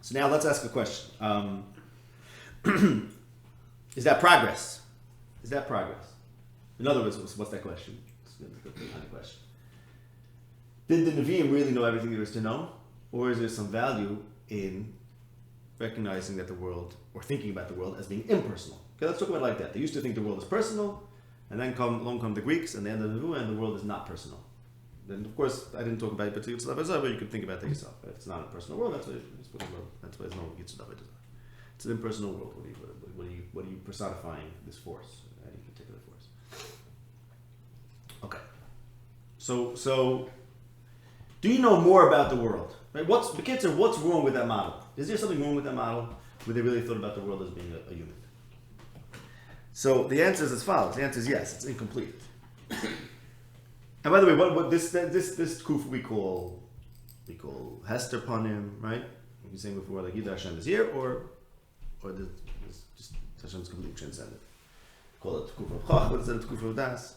So now let's ask a question. Is that progress? Is that progress? In other words, what's that question? It's a good kind of question. Did the Nevi'im really know everything there is to know? Or is there some value in recognizing that the world, or thinking about the world as being impersonal? Okay, let's talk about it like that. They used to think the world is personal, and then along come the Greeks, and they end the Nevuah, and the world is not personal. Then, of course, I didn't talk about it, but you could think about that yourself. If it's not a personal world, that's why there's no Yitzhak. It's an impersonal world. What are you personifying this force? Any particular force? Okay. So, do you know more about the world? Right? What's wrong with that model? Is there something wrong with that model where they really thought about the world as being a human? So the answer is as follows. The answer is yes. It's incomplete. And by the way, what this kuf we call Hester Panim, right? We were saying before, like either Hashem is here or this just Hashem's completely transcendent. Call it kuf of Chach, but instead it's kuf of Das.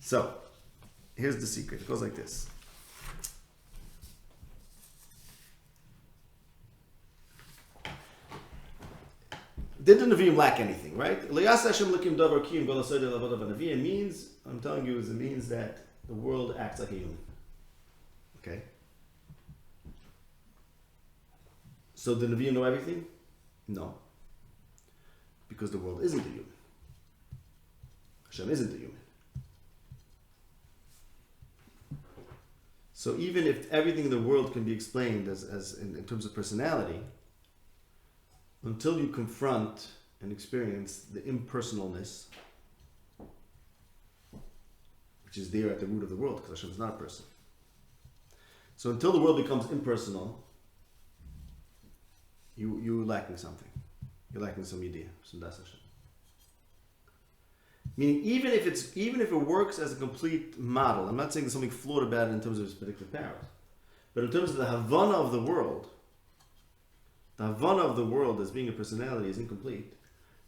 So here's the secret. It goes like this. Did the Nevi'im lack anything, right? Means, I'm telling you, it means that the world acts like a human. Okay? So the Nevi'im know everything? No. Because the world isn't a human. Hashem isn't a human. So even if everything in the world can be explained as in terms of personality, until you confront and experience the impersonalness, which is there at the root of the world, because Hashem is not a person. So until the world becomes impersonal, you're lacking something. You're lacking some idea, some Das Hashem. Meaning, even if it works as a complete model, I'm not saying there's something flawed about it in terms of its predictive powers, but in terms of the Havana of the world, the Havana of the world as being a personality is incomplete.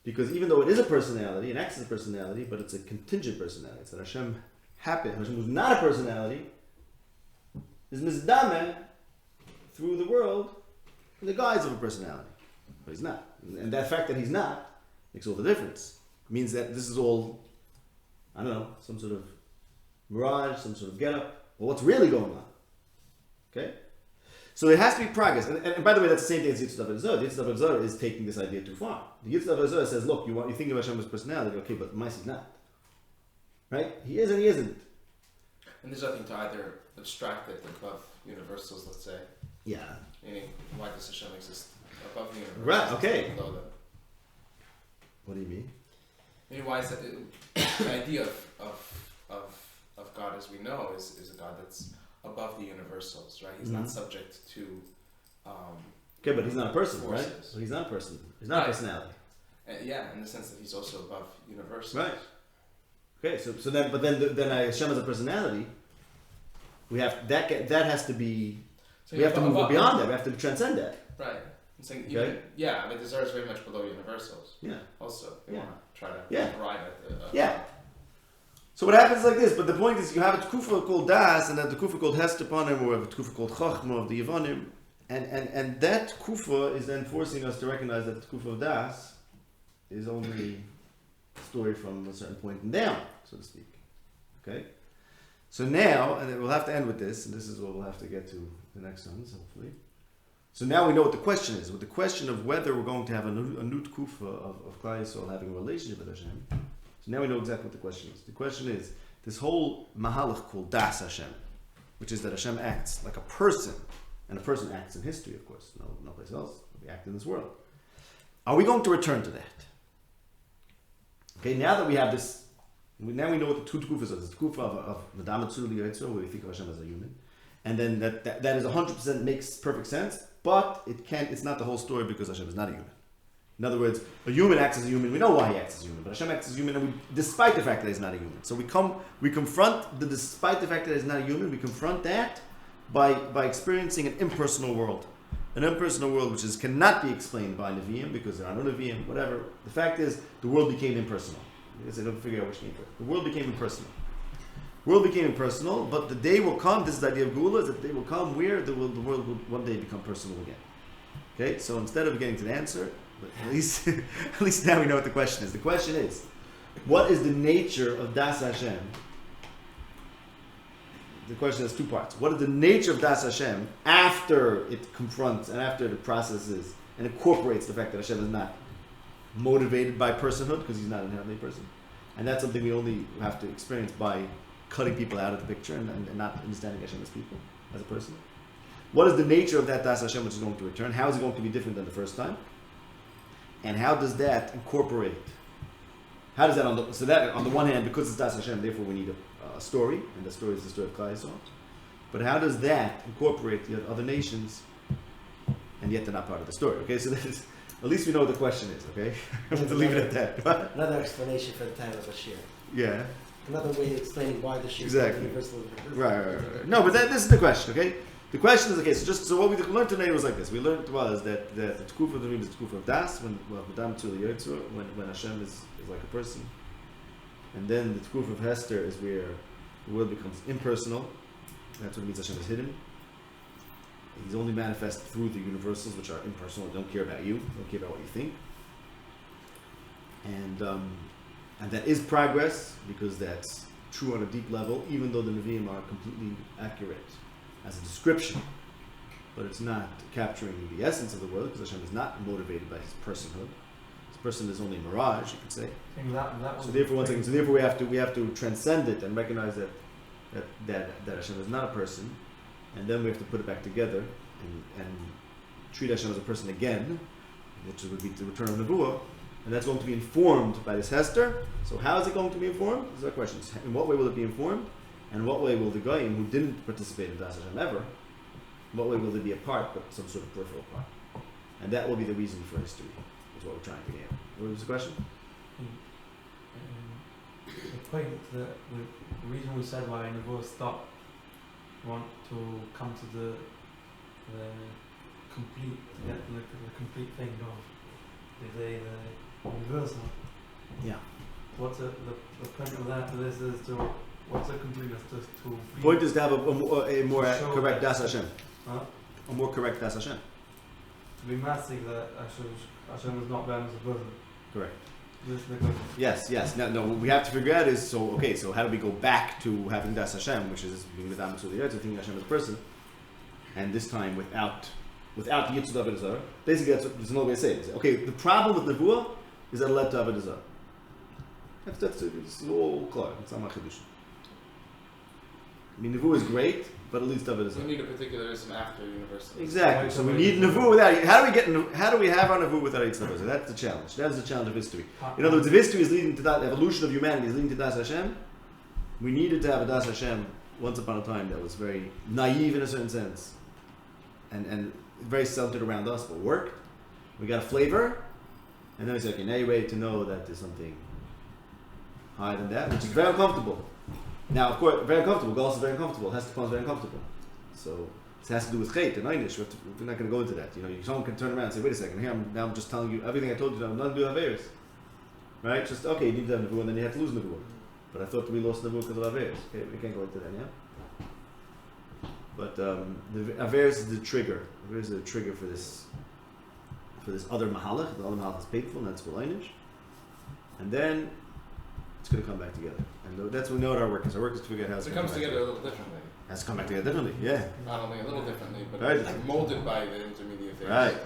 Because even though it is a personality, it acts as a personality, but it's a contingent personality. It's that Hashem who's not a personality, is mizdameh through the world in the guise of a personality. But he's not. And that fact that he's not makes all the difference. It means that this is all, I don't know, some sort of mirage, some sort of get-up. Well, what's really going on? Okay? So there has to be progress. And by the way, that's the same thing as Yitzhak Avazor. The Yitzhak Avazor is taking this idea too far. The Yitzhak Avazor says, look, you think of Hashem's personality, okay, but Mais is not. Right? He is and he isn't. And there's nothing to either abstract it above universals, let's say. Yeah. Meaning, why does Hashem exist above the universals? Right, okay. Below them? What do you mean? I mean, why is that? The idea of God as we know is a God that's above the universals, right? He's not subject to. Okay, but he's not a person, forces. right? So he's not a person. He's not a personality. Yeah, in the sense that he's also above universals. Right. Okay, so then Hashem as a personality, we have that has to be. So We have to move beyond that. We have to transcend that. Right. I'm saying Okay. even, yeah, I mean, desire is very much below universals. Yeah. Also, if you Yeah. want to try to Yeah. arrive at Yeah. So what happens is like this, but the point is you have a tkufa called Das, and then the tkufa called Hestepanim, or we have a tkufa called Chachma of the Yevanim, and that tkufa is then forcing us to recognize that the tkufa of Das is only a story from a certain point and down, so to speak. Okay? So now, and then we'll have to end with this, and this is what we'll have to get to the next ones, hopefully. So now we know what the question is, with the question of whether we're going to have a new tkufa of Klal Yisrael having a relationship with Hashem. So now we know exactly what the question is. The question is, this whole mahalach called Das Hashem, which is that Hashem acts like a person, and a person acts in history, of course, no place else. We act in this world. Are we going to return to that? Okay, now that we have this, now we know what the two tkufas are. There's the tkufa of Madam Tzuli Yitzro, where we think of Hashem as a human, and then that is 100% makes perfect sense, but it's not the whole story because Hashem is not a human. In other words, a human acts as a human. We know why he acts as a human, but Hashem acts as a human, and despite the fact that he's not a human. So we confront despite the fact that he's not a human. We confront that by experiencing an impersonal world, which cannot be explained by Nevi'im because there are no Nevi'im. Whatever. The fact is, the world became impersonal. Because they don't figure out which came first. The world became impersonal. But the day will come. This is the idea of Geula. Is that the day will come where the world will one day become personal again. Okay. So instead of getting to the answer. But at least now we know what the question is. The question is, what is the nature of Das Hashem? The question has two parts. What is the nature of Das Hashem after it confronts and after it processes and incorporates the fact that Hashem is not motivated by personhood because he's not an inherently person? And that's something we only have to experience by cutting people out of the picture and not understanding Hashem as people, as a person. What is the nature of that Das Hashem which is going to return? How is it going to be different than the first time? And how does that incorporate? How does that on the one hand, because it's Das Hashem, therefore we need a story, and the story is the story of Klal Yisrael. But how does that incorporate the other nations, and yet they're not part of the story? Okay, so that is, at least we know what the question is. Okay, I'm going to leave it at that. Another explanation for the title of a shir. Yeah. Another way of explaining why the shir Exactly. is universal. Right. No, but this is the question. Okay. The question is, okay, so what we learned today was like this. We learned that the tkufa of the dream is the tkufa of Das, when Madam Tzuli Yitzro, when Hashem is like a person. And then the tkufa of Hester is where the world becomes impersonal. That's what it means Hashem is hidden. He's only manifest through the universals, which are impersonal, don't care about you, don't care about what you think. And that is progress, because that's true on a deep level, even though the Nevi'im are completely accurate as a description, but it's not capturing the essence of the world, because Hashem is not motivated by his personhood. His person is only a mirage, you could say. So therefore, we have to transcend it and recognize that Hashem is not a person, and then we have to put it back together and treat Hashem as a person again, which would be the return of Nebuah, and that's going to be informed by this Hester. So how is it going to be informed? These are the questions. In what way will it be informed? And in what way will the Goyim who didn't participate in Das Hashem ever, in what way will they be a part, but some sort of peripheral part? And that will be the reason for history, is what we're trying to get at. What was the question? The point, the reason we said why Nebuah stopped, want to come to the complete, to get the complete thing done. They the universal. Yeah. What's the point of that? This is to. What's the completeness to be? The point is to have a more correct Das Hashem. Huh? A more correct Das Hashem. To be massive that Hashem is not them as a person. Correct. This is the question. Yes. Now, what we have to figure out is, so how do we go back to having Das Hashem, which is being with Am Tzuli Yitzro, thinking Hashem as a person, and this time without the Yitzud of Avodah. Basically, there's another way to say it. Okay, the problem with Nebuah is that it led to Avodah. That's all clear. It's not my chidush. mean, Nevuah is great, but at least of it is. We need a particularism after Universalism. Exactly. So we need Nevuah without. How do we have our Nevuah without Eitz Nevuah? That's the challenge. That is the challenge of history. In other words, if history is leading to that, the evolution of humanity is leading to Das Hashem, we needed to have a Das Hashem once upon a time that was very naive in a certain sense, and very centered around us, but worked. We got a flavor, and then we say, okay, now you're ready to know that there's something higher than that, which is very uncomfortable. Now, of course, very uncomfortable. Gauss is very uncomfortable. Hesed is very uncomfortable. So this has to do with Chet and Einish. We're not going to go into that. Someone can turn around and say, wait a second, here I'm just telling you everything I told you. Now, nothing to do with Averis. Right? Just, okay, you need to have Nevuah, and then you have to lose Nevuah. But I thought we lost Nevuah because of Averis. Okay, we can't go into that, yeah? But the Averis is the trigger. Averis is the trigger for this other Mahalach. The other Mahalach is painful, and that's Einish. And then it's going to come back together. And that's what we know what our work is. Our work is to figure out how it's It going comes to come together back a little differently. It has to come back together differently, yeah. Not only a little differently, but Right. it's molded by the intermediate phase. Right.